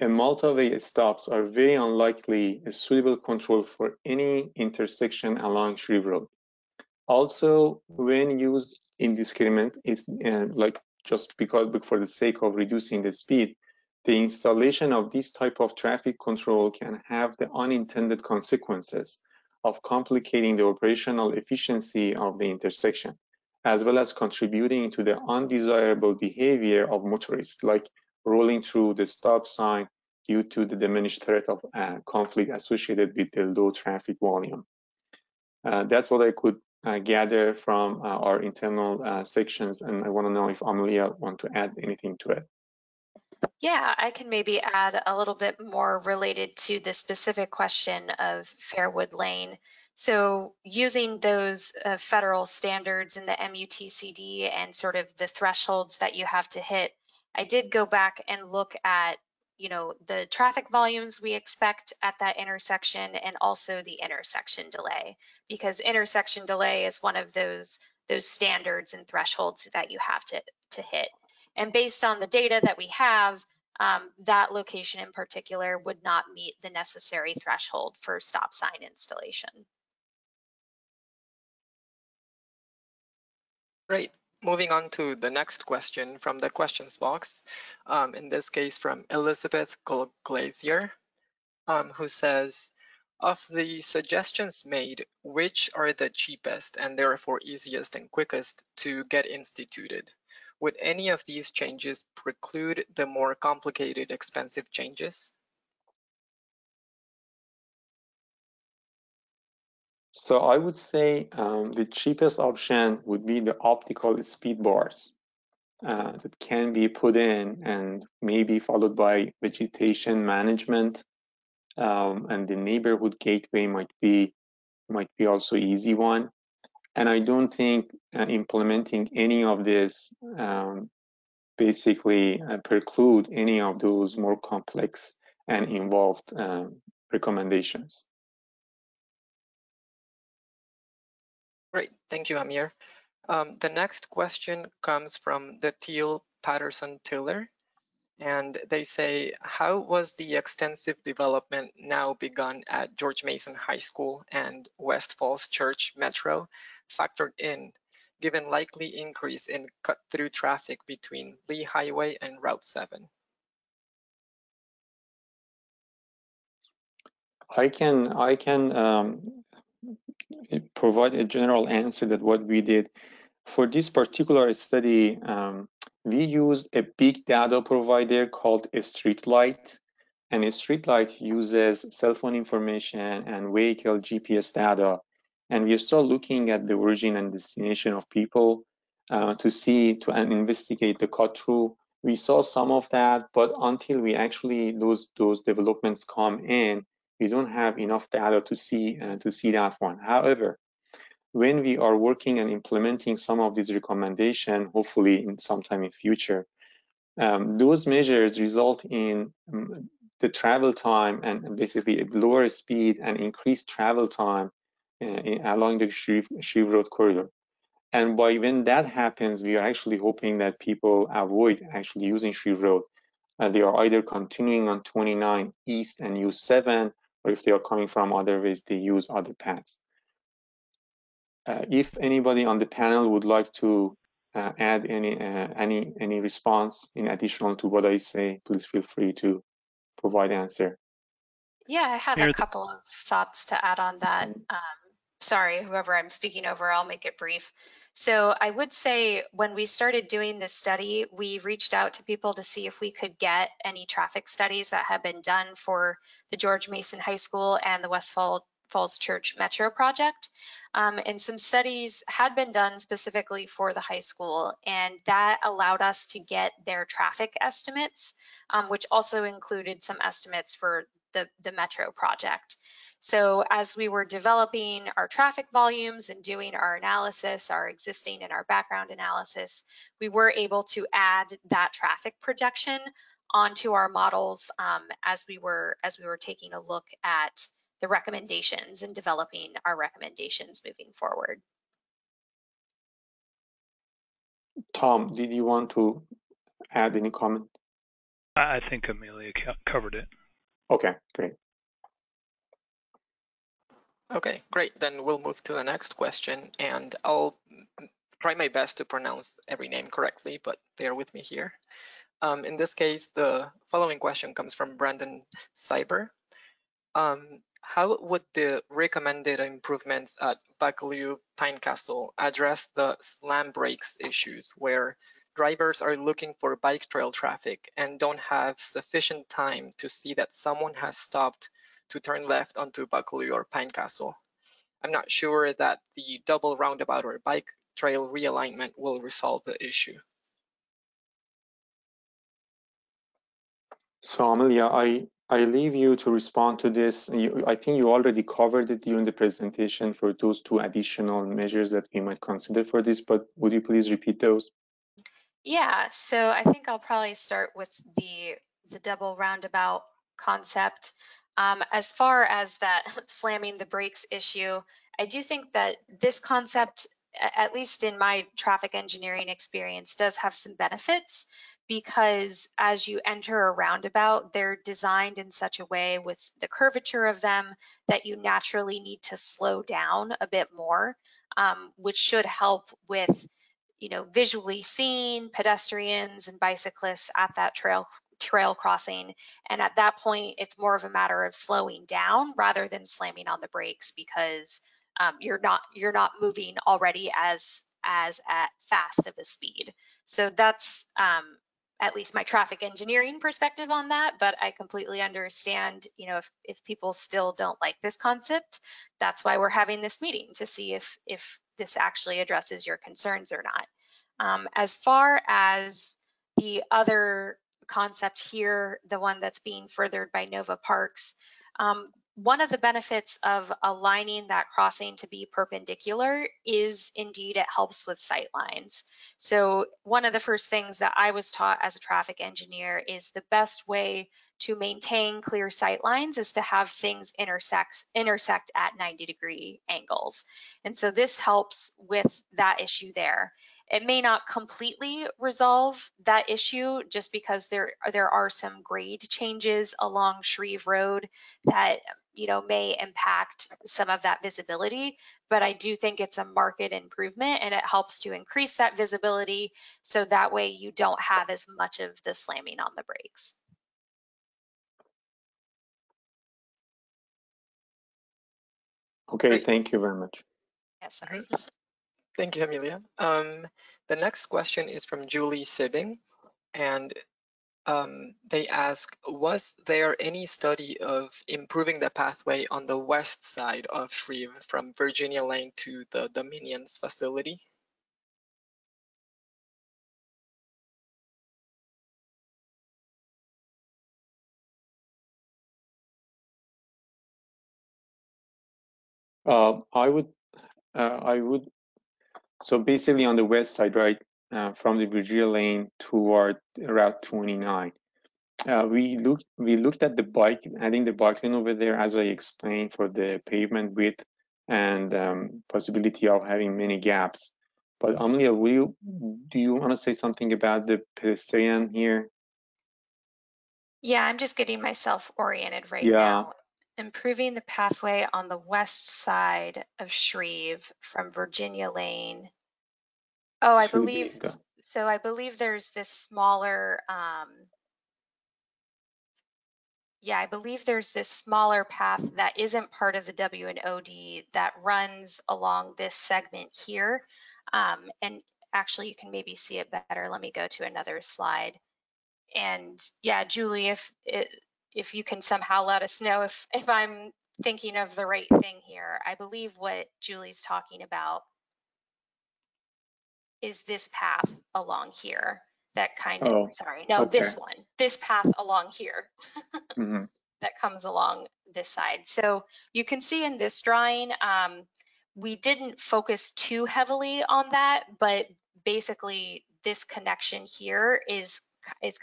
a multi-way stops are very unlikely a suitable control for any intersection along Shreve Road. Also, when used indiscriminate, it's like just because for the sake of reducing the speed, the installation of this type of traffic control can have the unintended consequences of complicating the operational efficiency of the intersection, as well as contributing to the undesirable behavior of motorists, like rolling through the stop sign due to the diminished threat of conflict associated with the low traffic volume. That's what I could gather from our internal sections, and I want to know if Amelia want to add anything to it. Yeah, I can maybe add a little bit more related to the specific question of Fairwood Lane. So using those federal standards in the MUTCD and sort of the thresholds that you have to hit, I did go back and look at, you know, the traffic volumes we expect at that intersection and also the intersection delay, because intersection delay is one of those standards and thresholds that you have to hit. And based on the data that we have, that location in particular would not meet the necessary threshold for stop sign installation. Great. Moving on to the next question from the questions box, in this case from Elizabeth Glazier, who says, of the suggestions made, which are the cheapest and therefore easiest and quickest to get instituted? Would any of these changes preclude the more complicated, expensive changes? So I would say the cheapest option would be the optical speed bars that can be put in, and maybe followed by vegetation management, and the neighborhood gateway might be also easy one. And I don't think implementing any of this basically preclude any of those more complex and involved recommendations. Great, thank you, Amir. The next question comes from the Teal Patterson Tiller, and they say, how was the extensive development now begun at George Mason High School and West Falls Church Metro factored in, given likely increase in cut-through traffic between Lee Highway and Route 7? I can provide a general answer that what we did. For this particular study, we used a big data provider called Streetlight, and Streetlight uses cell phone information and vehicle GPS data, and we start looking at the origin and destination of people to see and investigate the cut through. We saw some of that, but until we actually those developments come in, we don't have enough data to see that one. However, when we are working and implementing some of these recommendations, hopefully in sometime in future, those measures result in the travel time and basically a lower speed and increased travel time along the Shreve Road corridor. And by when that happens, we are actually hoping that people avoid actually using Shreve Road. They are either continuing on 29 East and use 7, or if they are coming from other ways, they use other paths. If anybody on the panel would like to add any response in addition to what I say, please feel free to provide answer. Yeah, I have a couple of thoughts to add on that. Sorry, whoever I'm speaking over, I'll make it brief. So I would say when we started doing this study, we reached out to people to see if we could get any traffic studies that had been done for the George Mason High School and the West Falls Church Metro project. And some studies had been done specifically for the high school, and that allowed us to get their traffic estimates, which also included some estimates for the Metro project. So as we were developing our traffic volumes and doing our analysis, our existing and our background analysis, we were able to add that traffic projection onto our models as we were taking a look at the recommendations and developing our recommendations moving forward. Tom, did you want to add any comment? I think Amelia covered it. Okay, great. Okay, great. Then we'll move to the next question, and I'll try my best to pronounce every name correctly, but bear with me here. In this case, the following question comes from Brandon Cyber. How would the recommended improvements at Baccalieu Pinecastle address the slam brakes issues where drivers are looking for bike trail traffic and don't have sufficient time to see that someone has stopped to turn left onto Baccalieu or Pinecastle? I'm not sure that the double roundabout or bike trail realignment will resolve the issue. So Amelia, I leave you to respond to this. I think you already covered it during the presentation for those 2 additional measures that we might consider for this, but would you please repeat those? Yeah, so I think I'll probably start with the double roundabout concept. As far as that slamming the brakes issue, I do think that this concept, at least in my traffic engineering experience, does have some benefits because as you enter a roundabout, they're designed in such a way with the curvature of them that you naturally need to slow down a bit more, which should help with visually seeing pedestrians and bicyclists at that trail crossing. And at that point, it's more of a matter of slowing down rather than slamming on the brakes because you're not moving already as at fast of a speed. So that's at least my traffic engineering perspective on that, but I completely understand, if people still don't like this concept, that's why we're having this meeting to see if this actually addresses your concerns or not. As far as the other concept here, the one that's being furthered by Nova Parks, one of the benefits of aligning that crossing to be perpendicular is indeed it helps with sight lines. So one of the first things that I was taught as a traffic engineer is the best way to maintain clear sight lines is to have things intersect at 90-degree angles. And so this helps with that issue there. It may not completely resolve that issue just because there are some grade changes along Shreve Road that may impact some of that visibility, but I do think it's a market improvement and it helps to increase that visibility so that way you don't have as much of the slamming on the brakes. Okay, Great. thank you very much. Yeah, sorry. Thank you, Amelia. The next question is from Julie Sibbing, and they ask, was there any study of improving the pathway on the west side of Shreve from Virginia Lane to the Dominions facility? I would, so basically on the west side, right, from the Virginia Lane toward Route 29. We looked at the bike, adding the bike lane over there, as I explained, for the pavement width and possibility of having many gaps. But Amelia, do you want to say something about the pedestrian here? Yeah, I'm just getting myself oriented right Yeah. now. Improving the pathway on the west side of Shreve from Virginia Lane. Oh, I believe so. I believe there's this smaller, yeah, I believe there's this smaller path that isn't part of the W&OD that runs along this segment here. And actually, you can maybe see it better. Let me go to another slide. And yeah, Julie, if you can somehow let us know if I'm thinking of the right thing here. I believe what Julie's talking about is this path along here that kind of, sorry, no, okay. this path along here Mm-hmm. that comes along this side. So you can see in this drawing, we didn't focus too heavily on that, but basically this connection here is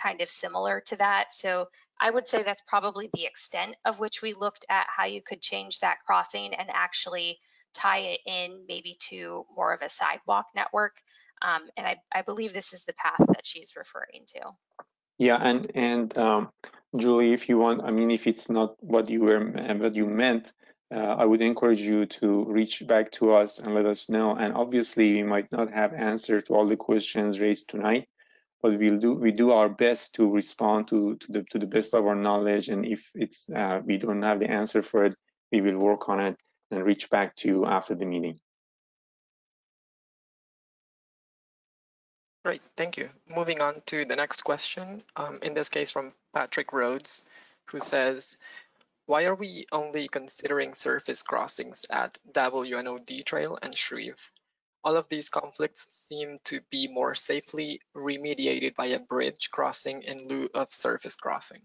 kind of similar to that. So I would say that's probably the extent of which we looked at how you could change that crossing and actually tie it in maybe to more of a sidewalk network. And I believe this is the path that she's referring to. Yeah, and Julie, if you want, I mean, if it's not what you meant, I would encourage you to reach back to us and let us know. And obviously, we might not have answers to all the questions raised tonight, but we do our best to respond to the best of our knowledge. And if it's we don't have the answer for it, we will work on it and reach back to you after the meeting. Great, thank you. Moving on to the next question, in this case from Patrick Rhodes, who says, why are we only considering surface crossings at W&OD Trail and Shreve? All of these conflicts seem to be more safely remediated by a bridge crossing in lieu of surface crossing.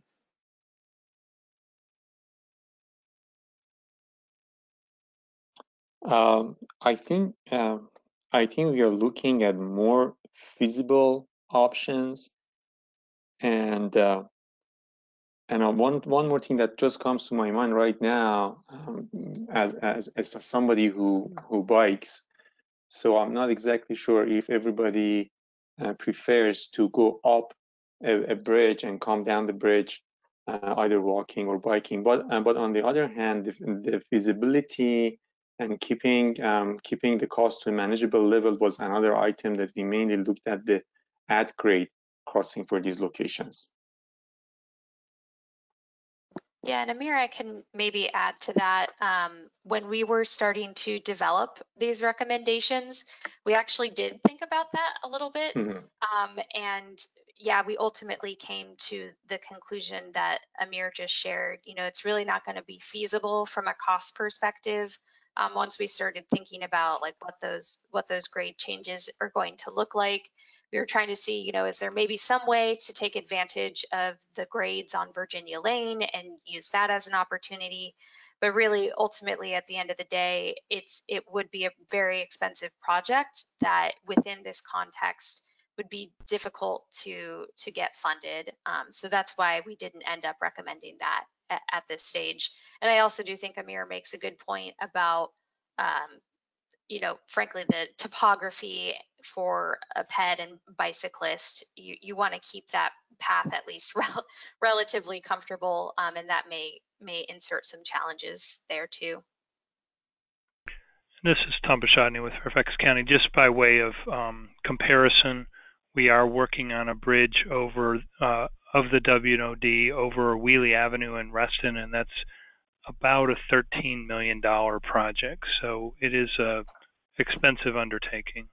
I think we are looking at more feasible options, and one more thing that just comes to my mind right now, as somebody who bikes, so I'm not exactly sure if everybody prefers to go up a bridge and come down the bridge, either walking or biking. But on the other hand, the feasibility and keeping the cost to a manageable level was another item that we mainly looked at, the at-grade crossing for these locations. Yeah, and Amir, I can maybe add to that. When we were starting to develop these recommendations, we actually did think about that a little bit. And yeah, we ultimately came to the conclusion that Amir just shared. It's really not going to be feasible from a cost perspective. Once we started thinking about like what those grade changes are going to look like, we were trying to see, is there maybe some way to take advantage of the grades on Virginia Lane and use that as an opportunity? But really, ultimately, at the end of the day, it would be a very expensive project that within this context, would be difficult to get funded. So that's why we didn't end up recommending that at this stage. And I also do think Amir makes a good point about, you know, frankly, the topography for a ped and bicyclist. You want to keep that path at least relatively comfortable, and that may insert some challenges there too. This is Tom Bashadny with Fairfax County. Just by way of comparison, we are working on a bridge over of the WNOD over Wheelie Avenue in Reston, and that's about a $13 million project. So it is a expensive undertaking,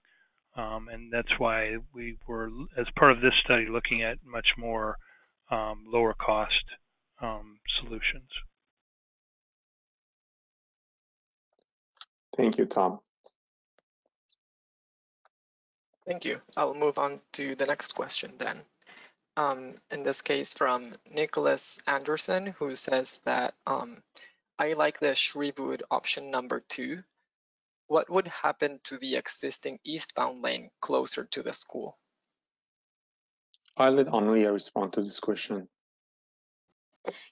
and that's why we were, as part of this study, looking at much more lower cost solutions. Thank you, Tom. Thank you. I'll move on to the next question then. In this case from Nicholas Anderson, who says that I like the Shrevewood option number 2. What would happen to the existing eastbound lane closer to the school? I'll let Amelia respond to this question.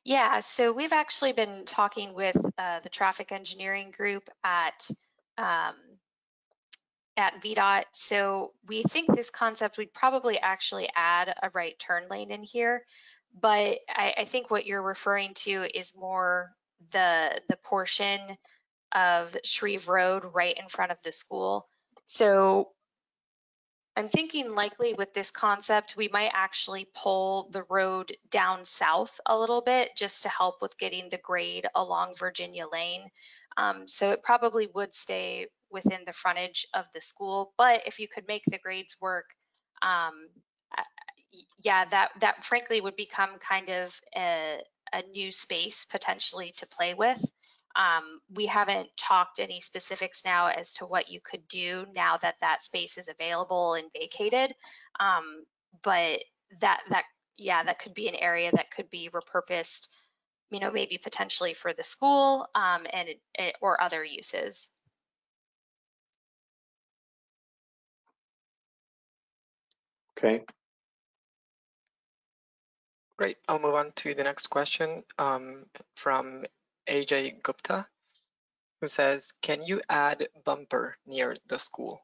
Yeah, so we've actually been talking with the traffic engineering group at VDOT. So we think this concept, we'd probably actually add a right turn lane in here. But I think what you're referring to is more the portion of Shreve Road right in front of the school. So I'm thinking likely with this concept, we might actually pull the road down south a little bit just to help with getting the grade along Virginia Lane. So it probably would stay within the frontage of the school, but if you could make the grades work, yeah, that frankly would become kind of a new space potentially to play with. We haven't talked any specifics now as to what you could do now that that space is available and vacated. But that could be an area that could be repurposed, you know, maybe potentially for the school or other uses. Okay. Great. I'll move on to the next question from AJ Gupta, who says, can you add bumper near the school?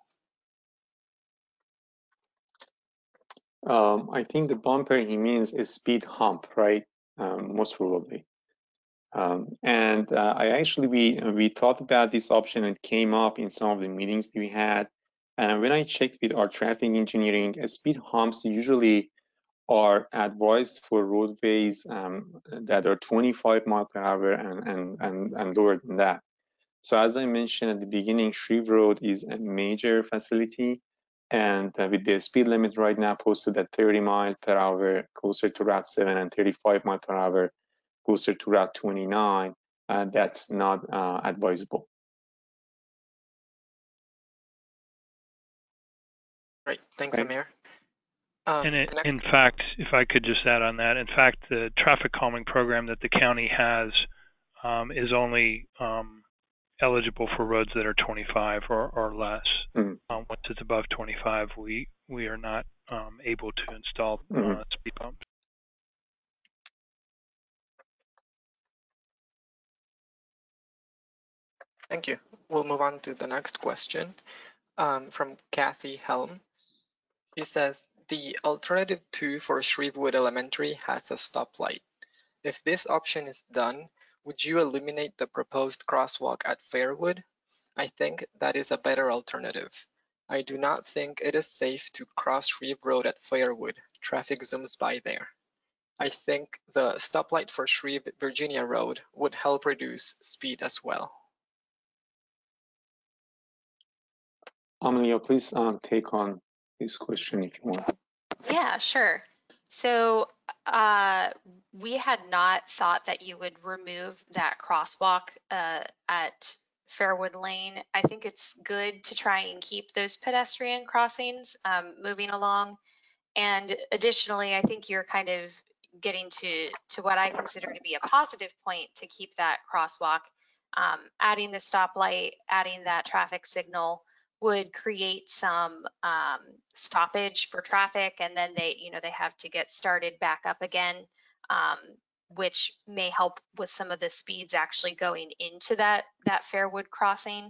I think the bumper he means is speed hump, right? Most probably. And I actually, we thought about this option and came up in some of the meetings we had. And when I checked with our traffic engineering, speed humps usually are advised for roadways that are 25 miles per hour and lower than that. So as I mentioned at the beginning, Shreve Road is a major facility, and with the speed limit right now posted at 30 miles per hour closer to Route 7 and 35 miles per hour closer to Route 29, that's not advisable. Great, thanks, Okay. Amir. In fact, if I could just add on that, in fact, the traffic calming program that the county has is only eligible for roads that are 25 or less. Mm-hmm. Once it's above 25, we are not able to install speed bumps. Thank you. We'll move on to the next question from Kathy Helm. She says, the alternative 2 for Shrevewood Elementary has a stoplight. If this option is done, would you eliminate the proposed crosswalk at Fairwood? I think that is a better alternative. I do not think it is safe to cross Shreve Road at Fairwood. Traffic zooms by there. I think the stoplight for Shreve Virginia Road would help reduce speed as well. Amelia, please take on this question if you want. Yeah, sure. So we had not thought that you would remove that crosswalk at Fairwood Lane. I think it's good to try and keep those pedestrian crossings moving along. And additionally, I think you're kind of getting to what I consider to be a positive point to keep that crosswalk, adding the stoplight, adding that traffic signal would create some stoppage for traffic, and then they have to get started back up again, which may help with some of the speeds actually going into that Fairwood crossing.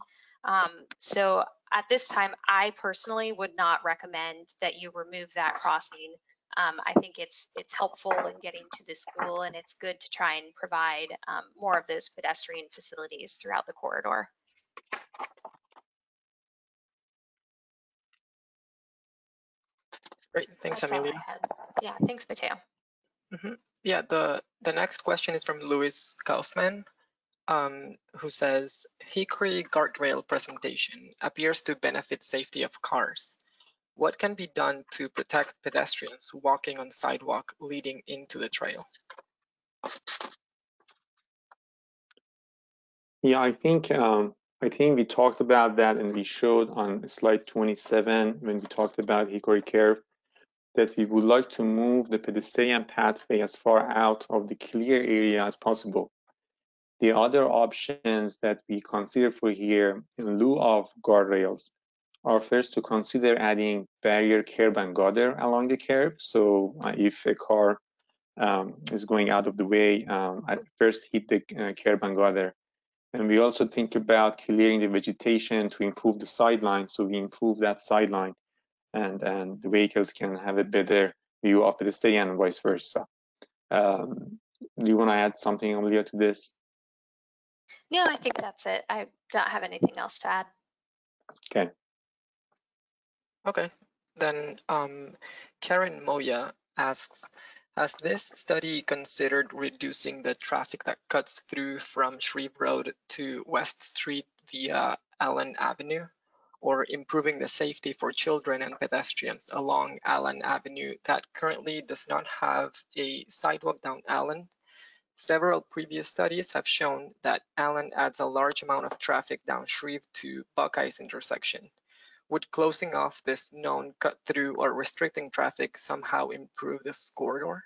So at this time, I personally would not recommend that you remove that crossing. I think it's helpful in getting to the school, and it's good to try and provide more of those pedestrian facilities throughout the corridor. Great, thanks, That's all Amelia. I had. Yeah, thanks, Mateo. Yeah, the next question is from Louis Kaufman, who says, Hickory guardrail presentation appears to benefit safety of cars. What can be done to protect pedestrians walking on sidewalk leading into the trail? Yeah, I think we talked about that, and we showed on slide 27 when we talked about Hickory curve that we would like to move the pedestrian pathway as far out of the clear area as possible. The other options that we consider for here in lieu of guardrails are first to consider adding barrier curb and gutter along the curb. So if a car is going out of the way, at first hit the curb and gutter. And we also think about clearing the vegetation to improve the sideline. So we improve that sideline, and the vehicles can have a better view of the pedestrian and vice versa. Do you want to add something, Amelia, to this? No, I think that's it. I don't have anything else to add. Okay. Okay, then Karen Moya asks, has this study considered reducing the traffic that cuts through from Shreve Road to West Street via Allen Avenue, or improving the safety for children and pedestrians along Allen Avenue that currently does not have a sidewalk down Allen? Several previous studies have shown that Allen adds a large amount of traffic down Shreve to Buckeyes intersection. Would closing off this known cut through or restricting traffic somehow improve this corridor?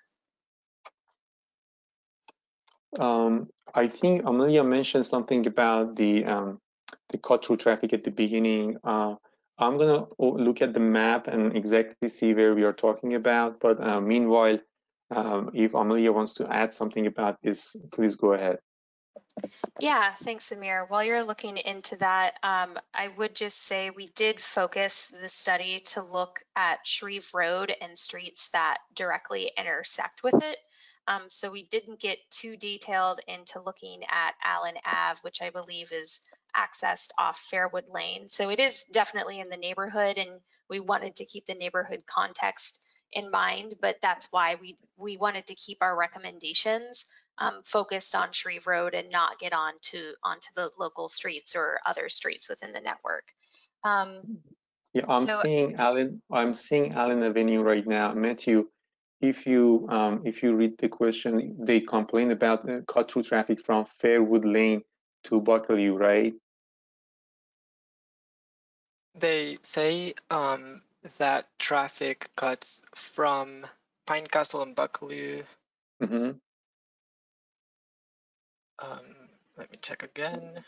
I think Amelia mentioned something about the cut through traffic at the beginning. I'm gonna look at the map and exactly see where we are talking about. But meanwhile, if Amelia wants to add something about this, please go ahead. Yeah, thanks, Amir. While you're looking into that, I would just say we did focus the study to look at Shreve Road and streets that directly intersect with it. So we didn't get too detailed into looking at Allen Ave, which I believe is accessed off Fairwood Lane. So it is definitely in the neighborhood, and we wanted to keep the neighborhood context in mind, but that's why we wanted to keep our recommendations focused on Shreve Road and not get onto the local streets or other streets within the network. Yeah, I'm So seeing Allen Avenue right now. Matthew, if you read the question, they complain about the cut through traffic from Fairwood Lane to Bucklew, right? They say that traffic cuts from Pinecastle and Bucklew. Mm-hmm. Let me check again.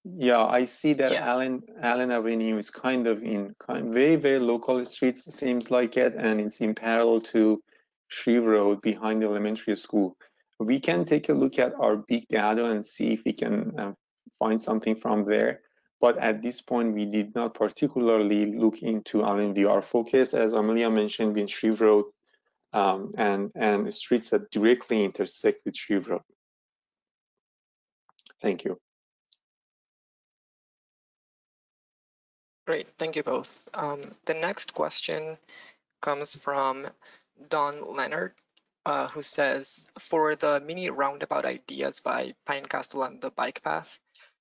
Yeah, I see that Yeah. Allen Avenue is kind of very, very local streets, seems like it, and it's in parallel to Shreve Road behind the elementary school. We can take a look at our big data and see if we can find something from there. But at this point, we did not particularly look into Allen View. Our focus, as Amelia mentioned, in Shreve Road and streets that directly intersect with Shreve Road. Thank you. Great, thank you both. The next question comes from Don Leonard, who says, for the mini roundabout ideas by Pinecastle and the bike path,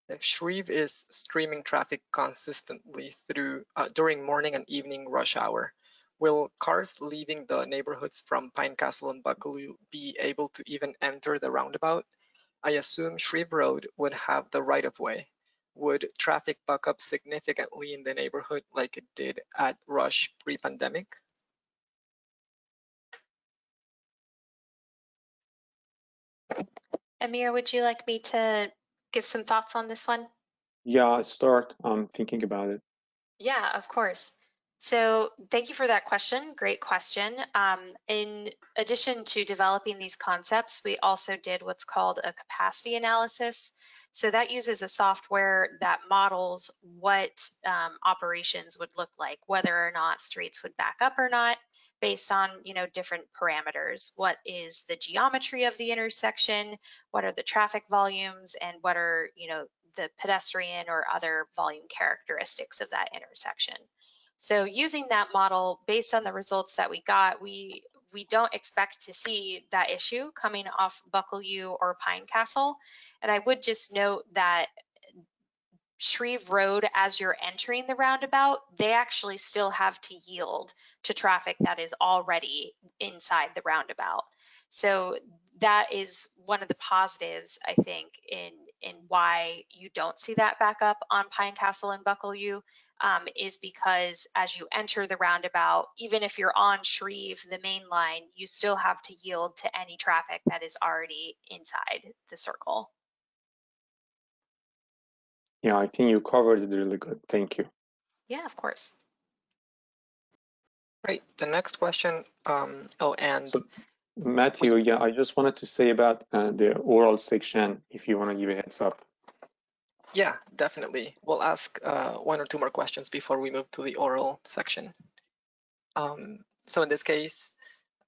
if Shreve is streaming traffic consistently through during morning and evening rush hour, will cars leaving the neighborhoods from Pinecastle and Bucklew be able to even enter the roundabout? I assume Shreve Road would have the right-of-way. Would traffic buck up significantly in the neighborhood like it did at Rush pre-pandemic? Amir, would you like me to give some thoughts on this one? Yeah, start thinking about it. Yeah, of course. So thank you for that question. Great question. In addition to developing these concepts, we also did what's called a capacity analysis. So that uses a software that models what operations would look like, whether or not streets would back up or not, based on different parameters. What is the geometry of the intersection? What are the traffic volumes? And what are the pedestrian or other volume characteristics of that intersection. So using that model, based on the results that we got, we don't expect to see that issue coming off Buckle U or Pine Castle. And I would just note that Shreve Road, as you're entering the roundabout, they actually still have to yield to traffic that is already inside the roundabout. So that is one of the positives, I think, in why you don't see that back up on Pine Castle and Buckle U, is because as you enter the roundabout, even if you're on Shreve, the main line, you still have to yield to any traffic that is already inside the circle. Yeah, I think you covered it really good. Thank you. Yeah, of course. Great. The next question. So, Matthew, yeah, I just wanted to say about the oral section, if you want to give a heads up. Yeah, definitely. We'll ask one or two more questions before we move to the oral section. So in this case,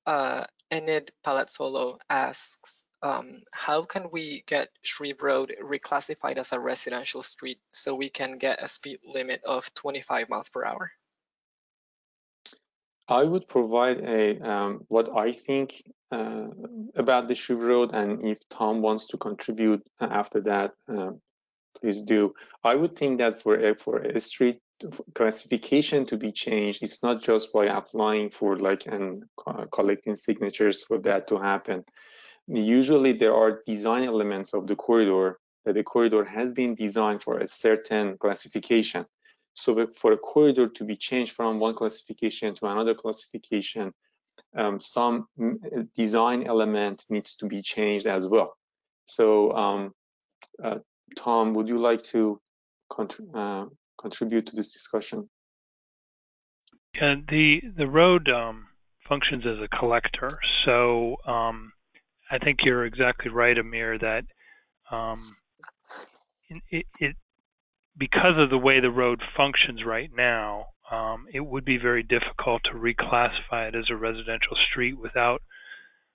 Enid Palazzolo asks, how can we get Shreve Road reclassified as a residential street so we can get a speed limit of 25 miles per hour? I would provide a what I think about the Shreve Road, and if Tom wants to contribute after that, please do. I would think that for a street classification to be changed, it's not just by applying for and collecting signatures for that to happen. Usually there are design elements of the corridor that the corridor has been designed for a certain classification. So for a corridor to be changed from one classification to another classification, some design element needs to be changed as well. So Tom, would you like to contribute to this discussion? Yeah, the road functions as a collector. So I think you're exactly right, Amir, that it because of the way the road functions right now, it would be very difficult to reclassify it as a residential street without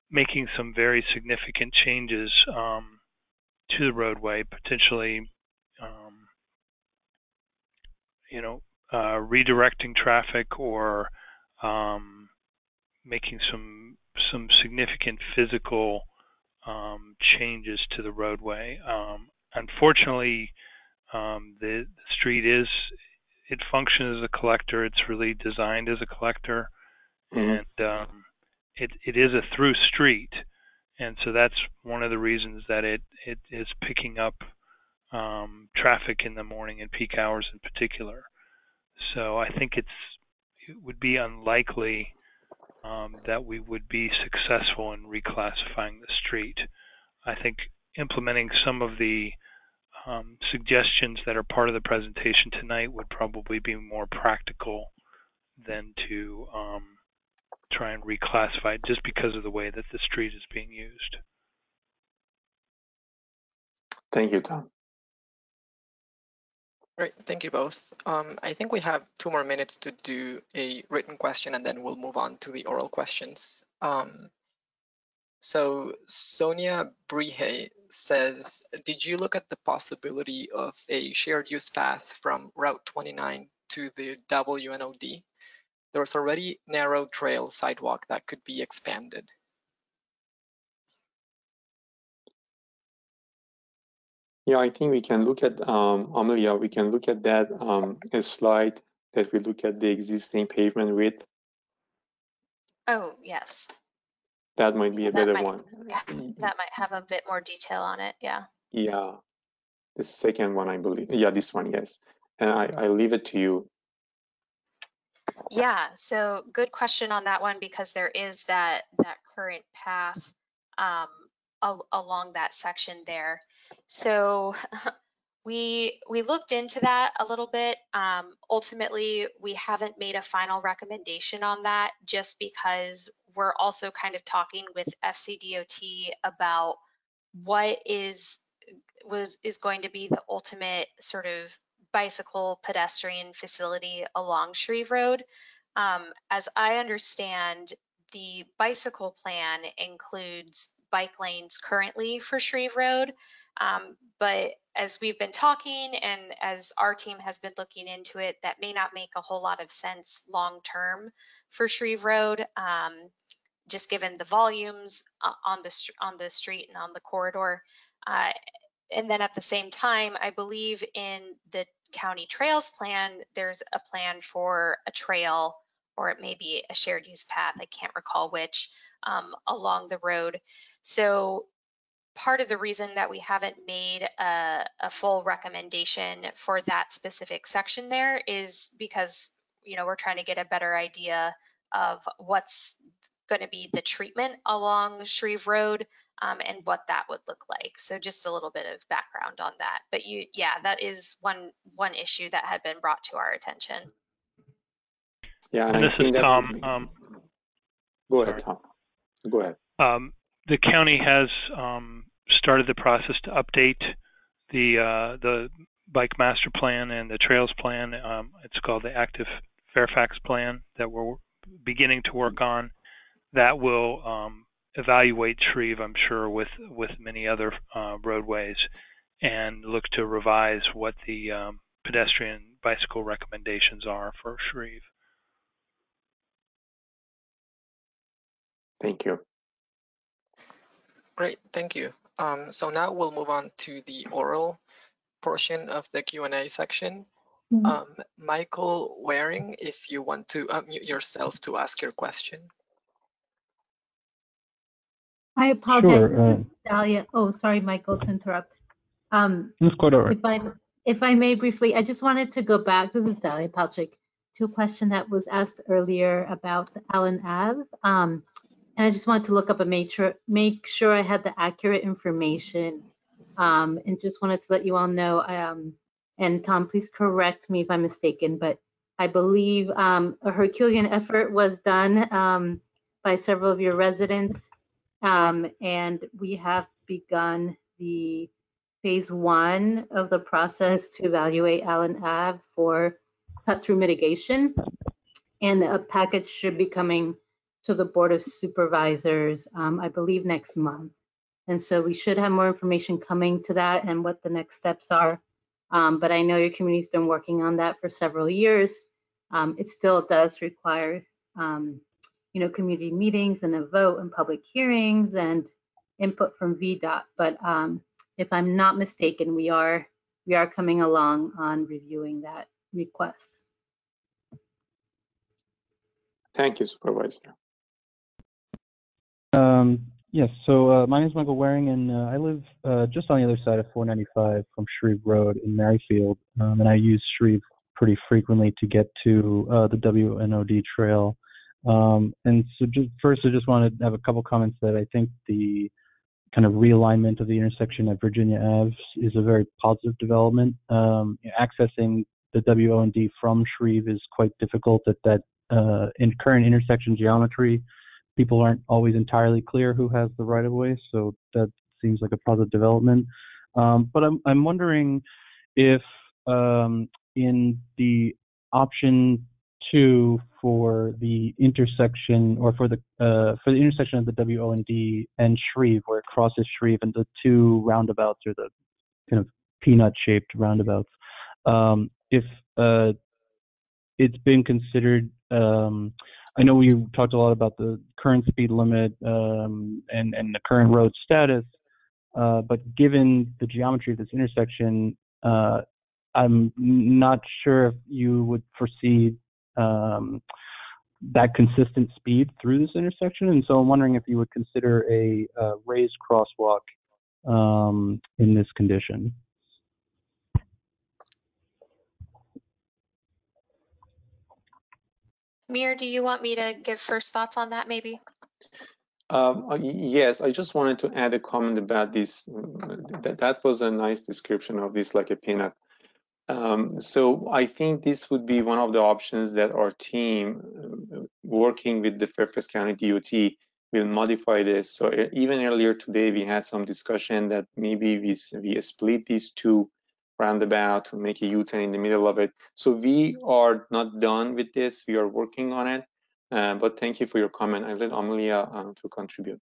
making some very significant changes to the roadway, potentially, redirecting traffic or making some significant physical changes to the roadway. Unfortunately, the street it functions as a collector. It's really designed as a collector, and it is a through street, and so that's one of the reasons that it is picking up traffic in the morning and peak hours in particular. So I think it would be unlikely that we would be successful in reclassifying the street. I think implementing some of the suggestions that are part of the presentation tonight would probably be more practical than to try and reclassify it just because of the way that the street is being used. Thank you, Tom. Great, thank you both. I think we have 2 more minutes to do a written question and then we'll move on to the oral questions. So Sonia Brihe says, did you look at the possibility of a shared use path from Route 29 to the WNOD? There's already narrow trail sidewalk that could be expanded. Yeah, I think we can look at, Amelia, we can look at that a slide that we look at the existing pavement width. Oh, yes. That might be a better one. That might have a bit more detail on it, yeah. Yeah, the second one, I believe. Yeah, this one, yes. And I leave it to you. Yeah, so good question on that one because there is that current path along that section there. So We looked into that a little bit. Ultimately, we haven't made a final recommendation on that just because we're also kind of talking with FCDOT about what is going to be the ultimate sort of bicycle pedestrian facility along Shreve Road. As I understand, the bicycle plan includes bike lanes currently for Shreve Road, but as we've been talking and as our team has been looking into it, that may not make a whole lot of sense long term for Shreve Road, just given the volumes on the street and on the corridor. And then at the same time, I believe in the county trails plan, there's a plan for a trail, or it may be a shared use path, I can't recall which, along the road. So part of the reason that we haven't made a full recommendation for that specific section there is because, we're trying to get a better idea of what's going to be the treatment along Shreve Road, and what that would look like. So just a little bit of background on that. But that is one issue that had been brought to our attention. Yeah, and this is Tom. Go ahead, Tom. Go ahead. The county has started the process to update the bike master plan and the trails plan. It's called the Active Fairfax plan that we're beginning to work on. That will evaluate Shreve, I'm sure, with many other roadways, and look to revise what the pedestrian bicycle recommendations are for Shreve. Thank you. Great, thank you. So now we'll move on to the oral portion of the Q&A section. Michael Waring, if you want to unmute yourself to ask your question. I apologize. Sure. Dahlia. Oh, sorry, Michael, to interrupt. That's quite all right. If I may briefly, I just wanted to go back. This is Dahlia Palchik, to a question that was asked earlier about the Allen Ave. And I just wanted to look up and make sure I had the accurate information. And just wanted to let you all know. And Tom, please correct me if I'm mistaken, but I believe a Herculean effort was done by several of your residents. And we have begun the phase 1 of the process to evaluate Allen Ave for cut-through mitigation. And a package should be coming to the Board of Supervisors, I believe next month. And so we should have more information coming to that and what the next steps are. But I know your community's been working on that for several years. It still does require community meetings and a vote and public hearings and input from VDOT. But if I'm not mistaken, we are coming along on reviewing that request. Thank you, Supervisor. Yes, so my name is Michael Waring, and I live just on the other side of 495 from Shreve Road in Merrifield, and I use Shreve pretty frequently to get to the WNOD trail. And so first, I just wanted to have a couple comments that I think the kind of realignment of the intersection at Virginia Ave is a very positive development. Accessing the WOND from Shreve is quite difficult at that in current intersection geometry. People aren't always entirely clear who has the right of way, so that seems like a positive development. But I'm wondering if in the option 2 for the intersection, or for the intersection of the WOND and Shreve, where it crosses Shreve, and the 2 roundabouts, or the kind of peanut-shaped roundabouts, if it's been considered. I know we talked a lot about the current speed limit and the current road status, but given the geometry of this intersection, I'm not sure if you would foresee that consistent speed through this intersection, and so I'm wondering if you would consider a raised crosswalk in this condition. Amir, do you want me to give first thoughts on that maybe? Yes, I just wanted to add a comment about this. That was a nice description of this, like a peanut. So I think this would be one of the options that our team, working with the Fairfax County DOT, will modify this. So even earlier today, we had some discussion that maybe we split these two roundabout to make a U-turn in the middle of it. So we are not done with this. We are working on it. But thank you for your comment. I let Amelia to contribute.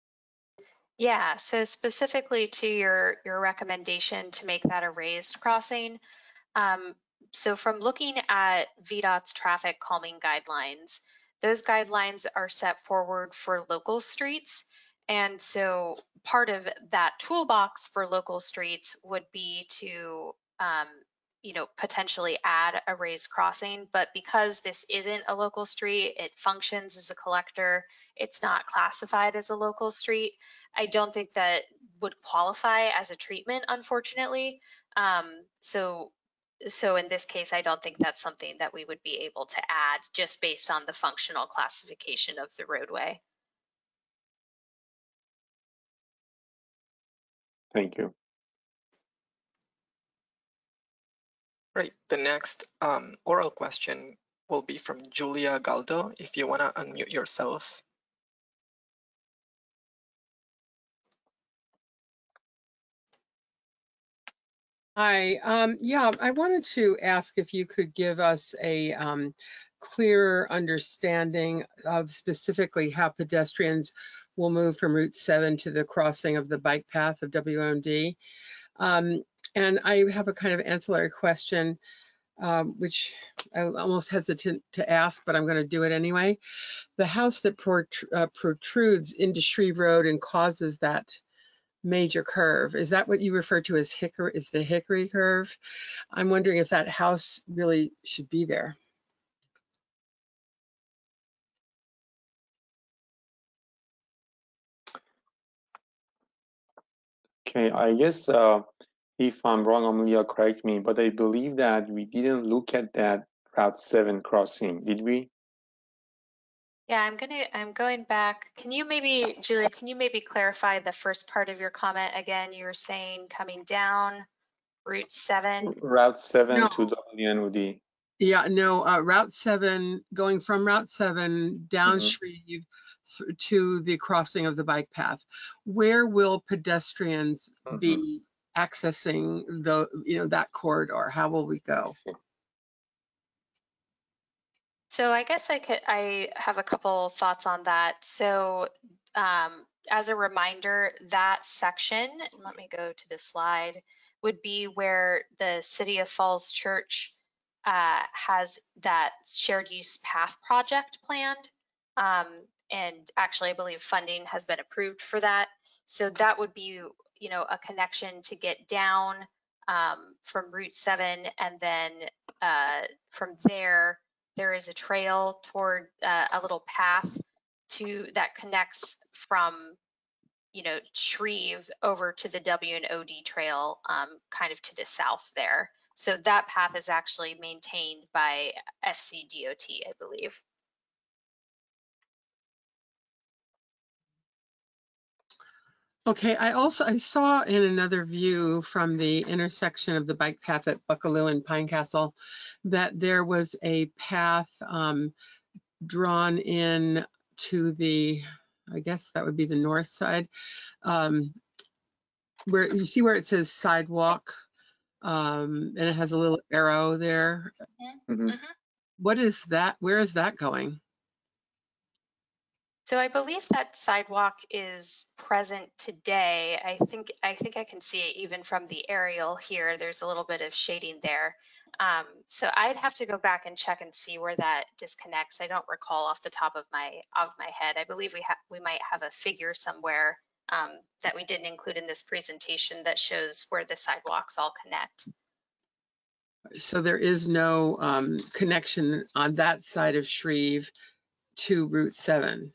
Yeah, so specifically to your recommendation to make that a raised crossing, so from looking at VDOT's traffic calming guidelines, those guidelines are set forward for local streets. And so part of that toolbox for local streets would be to, potentially add a raised crossing. But because this isn't a local street, it functions as a collector, it's not classified as a local street. I don't think that would qualify as a treatment, unfortunately. So in this case, I don't think that's something that we would be able to add just based on the functional classification of the roadway. Thank you. Great. The next oral question will be from Julia Galdo. If you want to unmute yourself. Hi. Yeah, I wanted to ask if you could give us a clearer understanding of specifically how pedestrians will move from Route 7 to the crossing of the bike path of WMD. And I have a kind of ancillary question, which I'm almost hesitant to ask, but I'm going to do it anyway. The house that protrudes into Shreve Road and causes that major curve, is that what you refer to as the hickory curve? I'm wondering if that house really should be there. Okay, I guess if I'm wrong, Amelia, correct me, but I believe that we didn't look at that Route 7 crossing, did we? Yeah, I'm going back. Can you maybe, Julia, can you maybe clarify the first part of your comment again? You were saying coming down Route 7? Route 7 No. to WNOD. Yeah, no, Route 7, going from Route 7 down Shreve to the crossing of the bike path. Where will pedestrians be accessing that corridor? How will we go? So I guess I have a couple thoughts on that. So as a reminder, that section, let me go to the slide, would be where the City of Falls Church has that shared use path project planned. And actually, I believe funding has been approved for that. So that would be, a connection to get down from Route 7, and then from there is a trail toward a little path that connects from Shreve over to the W&OD trail, kind of to the south there. So that path is actually maintained by FCDOT, I believe. Okay, I saw in another view from the intersection of the bike path at Buckaloo and Pinecastle that there was a path drawn in to the, I guess that would be the north side, where you see where it says sidewalk, and it has a little arrow there. What is that? Where is that going? So I believe that sidewalk is present today. I think I can see it even from the aerial here. There's a little bit of shading there. So I'd have to go back and check and see where that disconnects. I don't recall off the top of my head. I believe we might have a figure somewhere that we didn't include in this presentation that shows where the sidewalks all connect. So there is no connection on that side of Shreve to Route 7.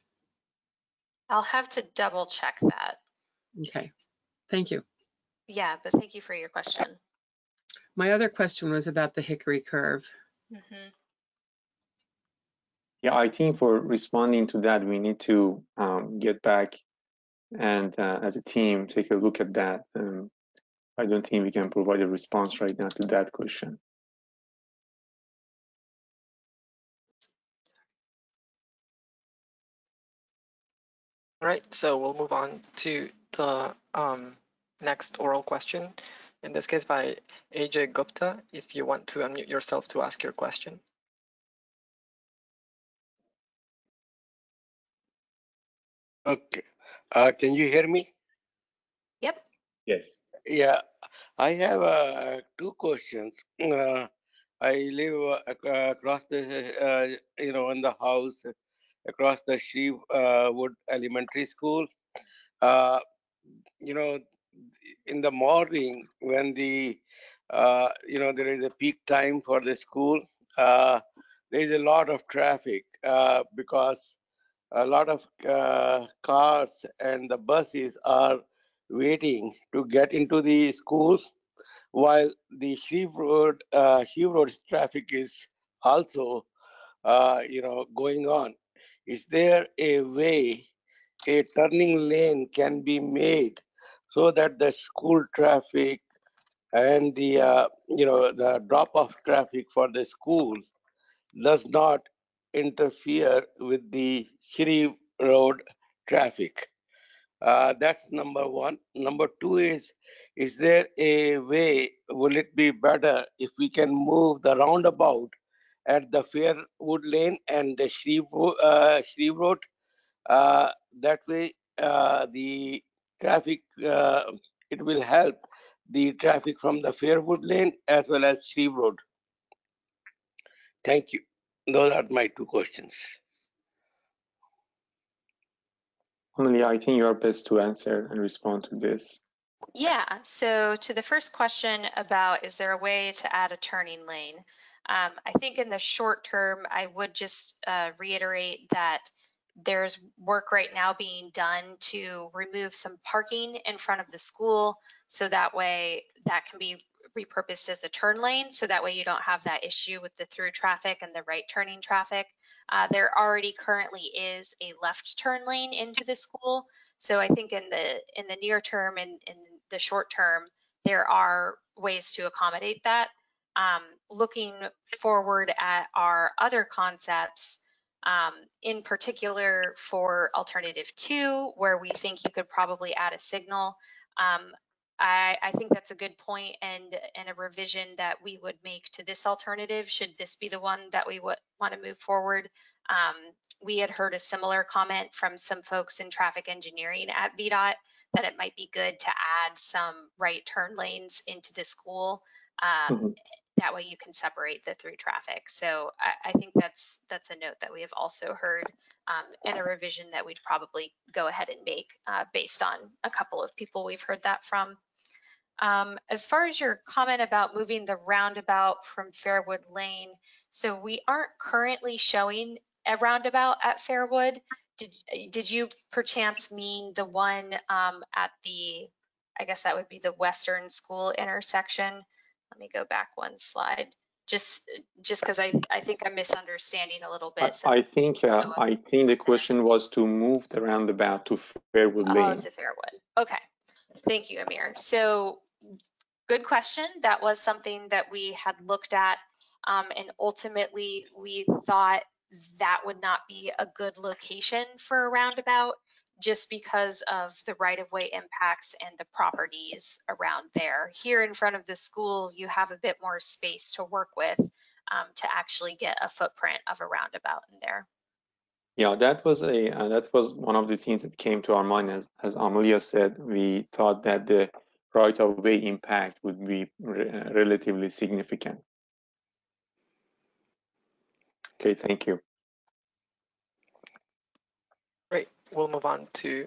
I'll have to double check that. Okay, thank you. Yeah, but thank you for your question. My other question was about the hickory curve. Yeah, I think for responding to that, we need to get back and as a team take a look at that. I don't think we can provide a response right now to that question. All right, so we'll move on to the next oral question, in this case by AJ Gupta, if you want to unmute yourself to ask your question. Okay. Can you hear me? Yep. Yes. Yeah, I have two questions. I live across the, in the house across the Shreve Wood Elementary School. Uh, you know, in the morning when there is a peak time for the school, there is a lot of traffic because a lot of cars and the buses are waiting to get into the schools, while the Shreve Road traffic is also, going on. Is there a way a turning lane can be made so that the school traffic and the drop-off traffic for the schools does not interfere with the Shreve Road traffic? That's number one. Number two is there a way, will it be better if we can move the roundabout at the Fairwood Lane and the Shreve Road? That way, the traffic, it will help the traffic from the Fairwood Lane as well as Shreve Road. Thank you. Those are my two questions. Only I think you are best to answer and respond to this. Yeah, so to the first question about is there a way to add a turning lane? I think in the short term, I would just reiterate that there's work right now being done to remove some parking in front of the school, so that way that can be repurposed as a turn lane, so that way you don't have that issue with the through traffic and the right turning traffic. There already currently is a left turn lane into the school, so I think in the near term and in the short term, there are ways to accommodate that. Looking forward at our other concepts, in particular for alternative 2, where we think you could probably add a signal, I think that's a good point, and a revision that we would make to this alternative, should this be the one that we would want to move forward. We had heard a similar comment from some folks in traffic engineering at VDOT that it might be good to add some right turn lanes into the school. That way you can separate the through traffic. So I think that's a note that we have also heard, and a revision that we'd probably go ahead and make based on a couple of people we've heard that from. As far as your comment about moving the roundabout from Fairwood Lane, so we aren't currently showing a roundabout at Fairwood. Did you perchance mean the one at the, I guess that would be the Western School intersection? Let me go back one slide, just because I think I'm misunderstanding a little bit. I think the question was to move the roundabout to Fairwood Lane. Oh, to Fairwood. Okay. Thank you, Amir. So good question. That was something that we had looked at, and ultimately we thought that would not be a good location for a roundabout, just because of the right-of-way impacts and the properties around there. Here in front of the school, you have a bit more space to work with to actually get a footprint of a roundabout in there. Yeah, that was one of the things that came to our mind. As Amelia said, we thought that the right-of-way impact would be relatively significant. Okay, thank you. Great. We'll move on to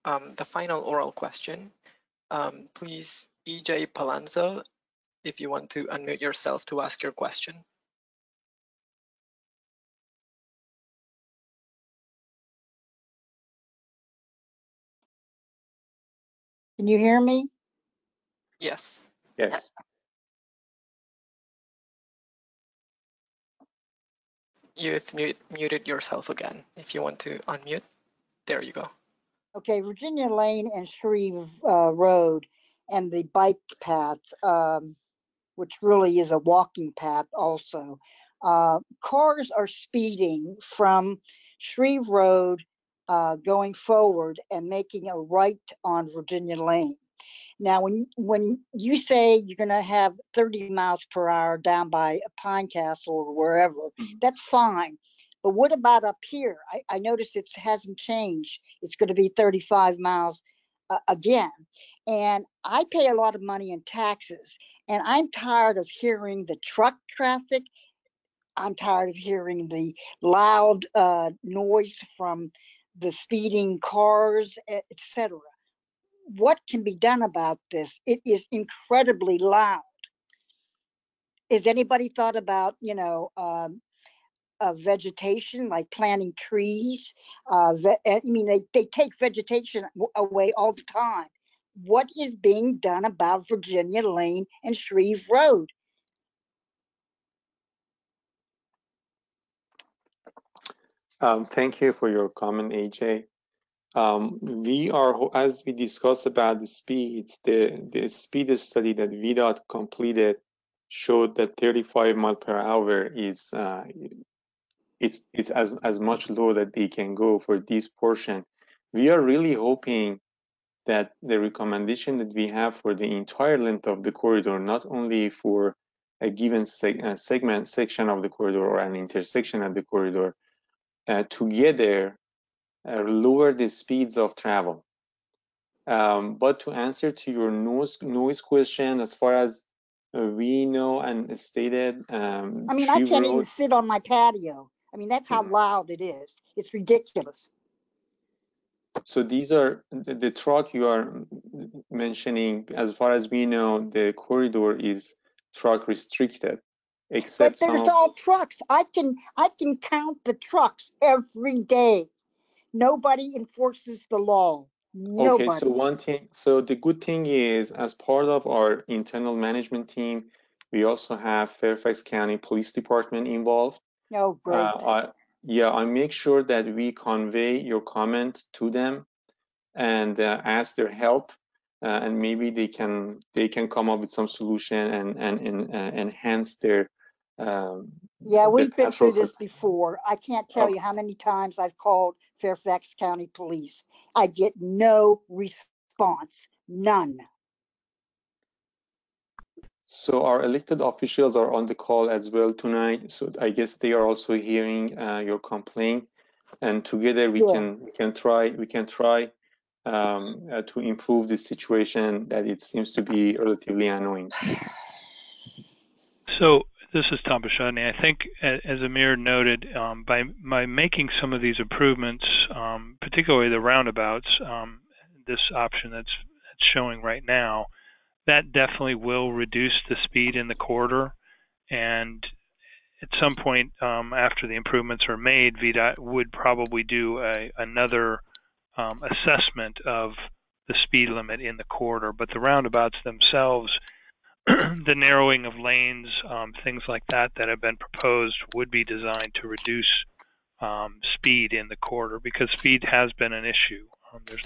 the final oral question. Please, EJ Palazzo, if you want to unmute yourself to ask your question. Can you hear me? Yes. Yes. You've muted yourself again. If you want to unmute, there you go. Okay, Virginia Lane and Shreve Road and the bike path, which really is a walking path also. Cars are speeding from Shreve Road going forward and making a right on Virginia Lane. Now, when you say you're going to have 30 miles per hour down by Pine Castle or wherever, that's fine. But what about up here? I noticed it hasn't changed. It's going to be 35 miles again. And I pay a lot of money in taxes, and I'm tired of hearing the truck traffic. I'm tired of hearing the loud noise from the speeding cars, etc. What can be done about this? It is incredibly loud. Has anybody thought about, vegetation, like planting trees? I mean, they take vegetation away all the time. What is being done about Virginia Lane and Shreve Road? Thank you for your comment, AJ. We are, as we discussed about the speeds, the speed study that VDOT completed showed that 35 mile per hour is it's as much low that they can go for this portion. We are really hoping that the recommendation that we have for the entire length of the corridor, not only for a given section of the corridor or an intersection of the corridor, together lower the speeds of travel. But to answer to your noise question, as far as we know and stated, I mean, I Shreve can't even Road. sit on my patio. I mean, that's how loud it is. It's ridiculous. So these are the truck you are mentioning. As far as we know, the corridor is truck restricted, But except some there's of. all trucks. I can count the trucks every day. Nobody enforces the law. Okay, so Nobody. one thing, so the good thing is, as part of our internal management team, we also have Fairfax County Police Department involved. Oh, great. I make sure that we convey your comment to them and ask their help, and maybe they can come up with some solution and enhance their Yeah, the we've been patrol. through this before. I can't tell you how many times I've called Fairfax County Police. I get no response. None. So our elected officials are on the call as well tonight. So I guess they are also hearing your complaint, and together we Good. can try to improve the situation that it seems to be relatively annoying. So this is Tom Bashani. I think, as Amir noted, by making some of these improvements, particularly the roundabouts, this option that's showing right now, that definitely will reduce the speed in the corridor. And at some point after the improvements are made, VDOT would probably do another assessment of the speed limit in the corridor. But the roundabouts themselves, the narrowing of lanes, things like that have been proposed would be designed to reduce speed in the corridor, because speed has been an issue.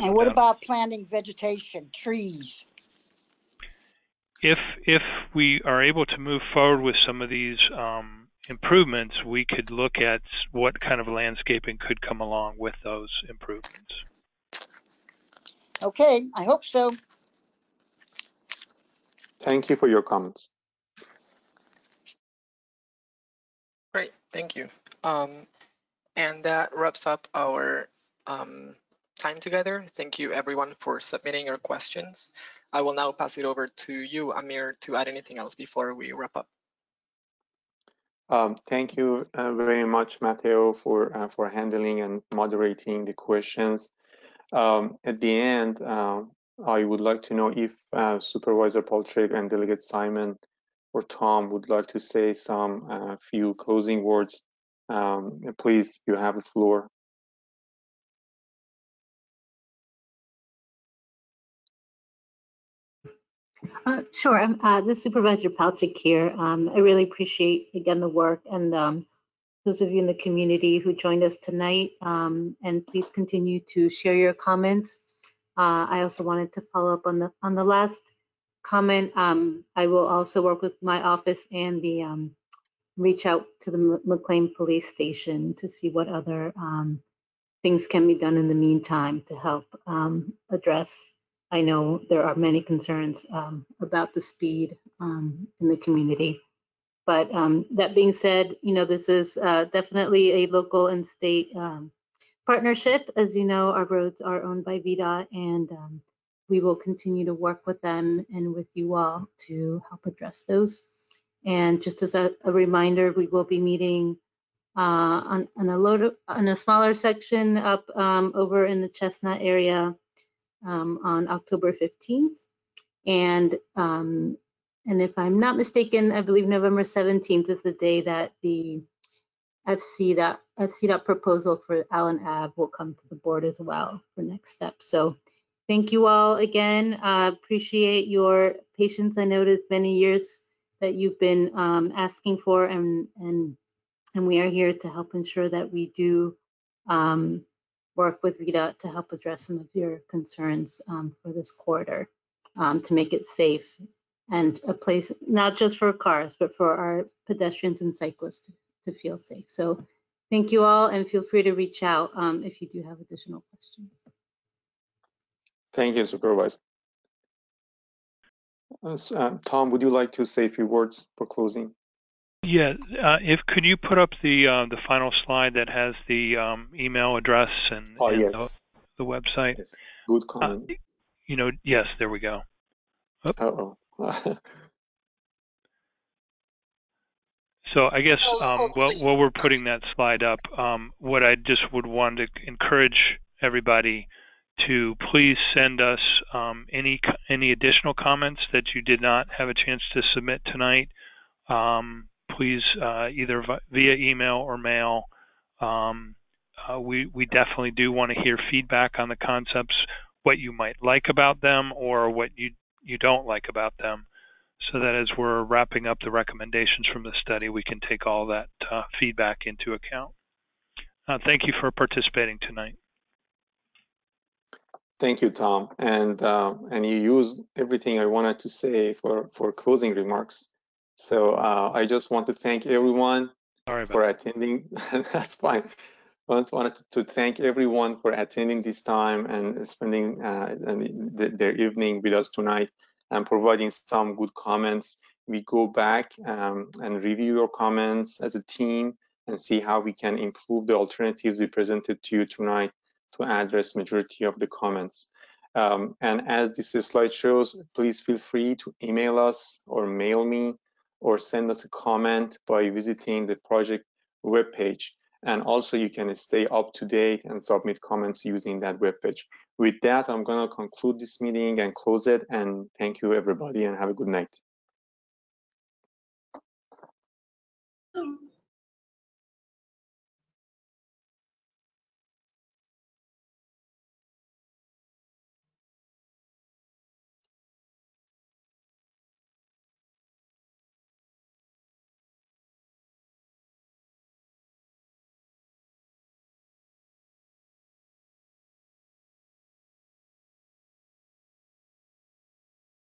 And what about planting vegetation, trees? If we are able to move forward with some of these improvements, we could look at what kind of landscaping could come along with those improvements. Okay, I hope so. Thank you for your comments. Great, thank you. And that wraps up our time together. Thank you everyone for submitting your questions. I will now pass it over to you, Amir, to add anything else before we wrap up. Thank you very much, Matteo, for handling and moderating the questions. At the end, I would like to know if Supervisor Poltrick and Delegate Simon or Tom would like to say some few closing words. Please, you have the floor. Sure. This is Supervisor Palchik here. I really appreciate, again, the work and those of you in the community who joined us tonight, and please continue to share your comments. I also wanted to follow up on the last comment. I will also work with my office and the reach out to the McLean Police Station to see what other things can be done in the meantime to help address. I know there are many concerns about the speed in the community. But that being said, you know, this is definitely a local and state partnership. As you know, our roads are owned by VDOT, and we will continue to work with them and with you all to help address those. And just as a reminder, we will be meeting on a smaller section up over in the Chestnut area on October 15th. And if I'm not mistaken, I believe November 17th is the day that the FCDOT proposal for Allen Ave will come to the board as well for next steps. So thank you all again. Appreciate your patience. I know it's many years that you've been asking for, and we are here to help ensure that we do work with VDOT to help address some of your concerns for this corridor, to make it safe and a place not just for cars, but for our pedestrians and cyclists to feel safe. So thank you all, and feel free to reach out if you do have additional questions. Thank you, Supervisor. Tom, would you like to say a few words for closing? Yeah, could you put up the final slide that has the email address and, yes. the website? Yes. Good comment. You know, yes, there we go. Uh-oh. So I guess while we're putting that slide up, what I just would want to encourage everybody to please send us any additional comments that you did not have a chance to submit tonight. Please either via email or mail. We definitely do want to hear feedback on the concepts, what you might like about them or what you don't like about them, so that as we're wrapping up the recommendations from the study, we can take all that feedback into account. Thank you for participating tonight. Thank you, Tom. And you used everything I wanted to say for closing remarks. So I just want to thank everyone for attending. That's fine. I wanted to thank everyone for attending this time and spending their evening with us tonight and providing some good comments. We go back and review your comments as a team and see how we can improve the alternatives we presented to you tonight to address majority of the comments. And as this slide shows, please feel free to email us or mail me or send us a comment by visiting the project webpage. And also you can stay up to date and submit comments using that webpage. With that, I'm going to conclude this meeting and close it. And thank you, everybody, and have a good night.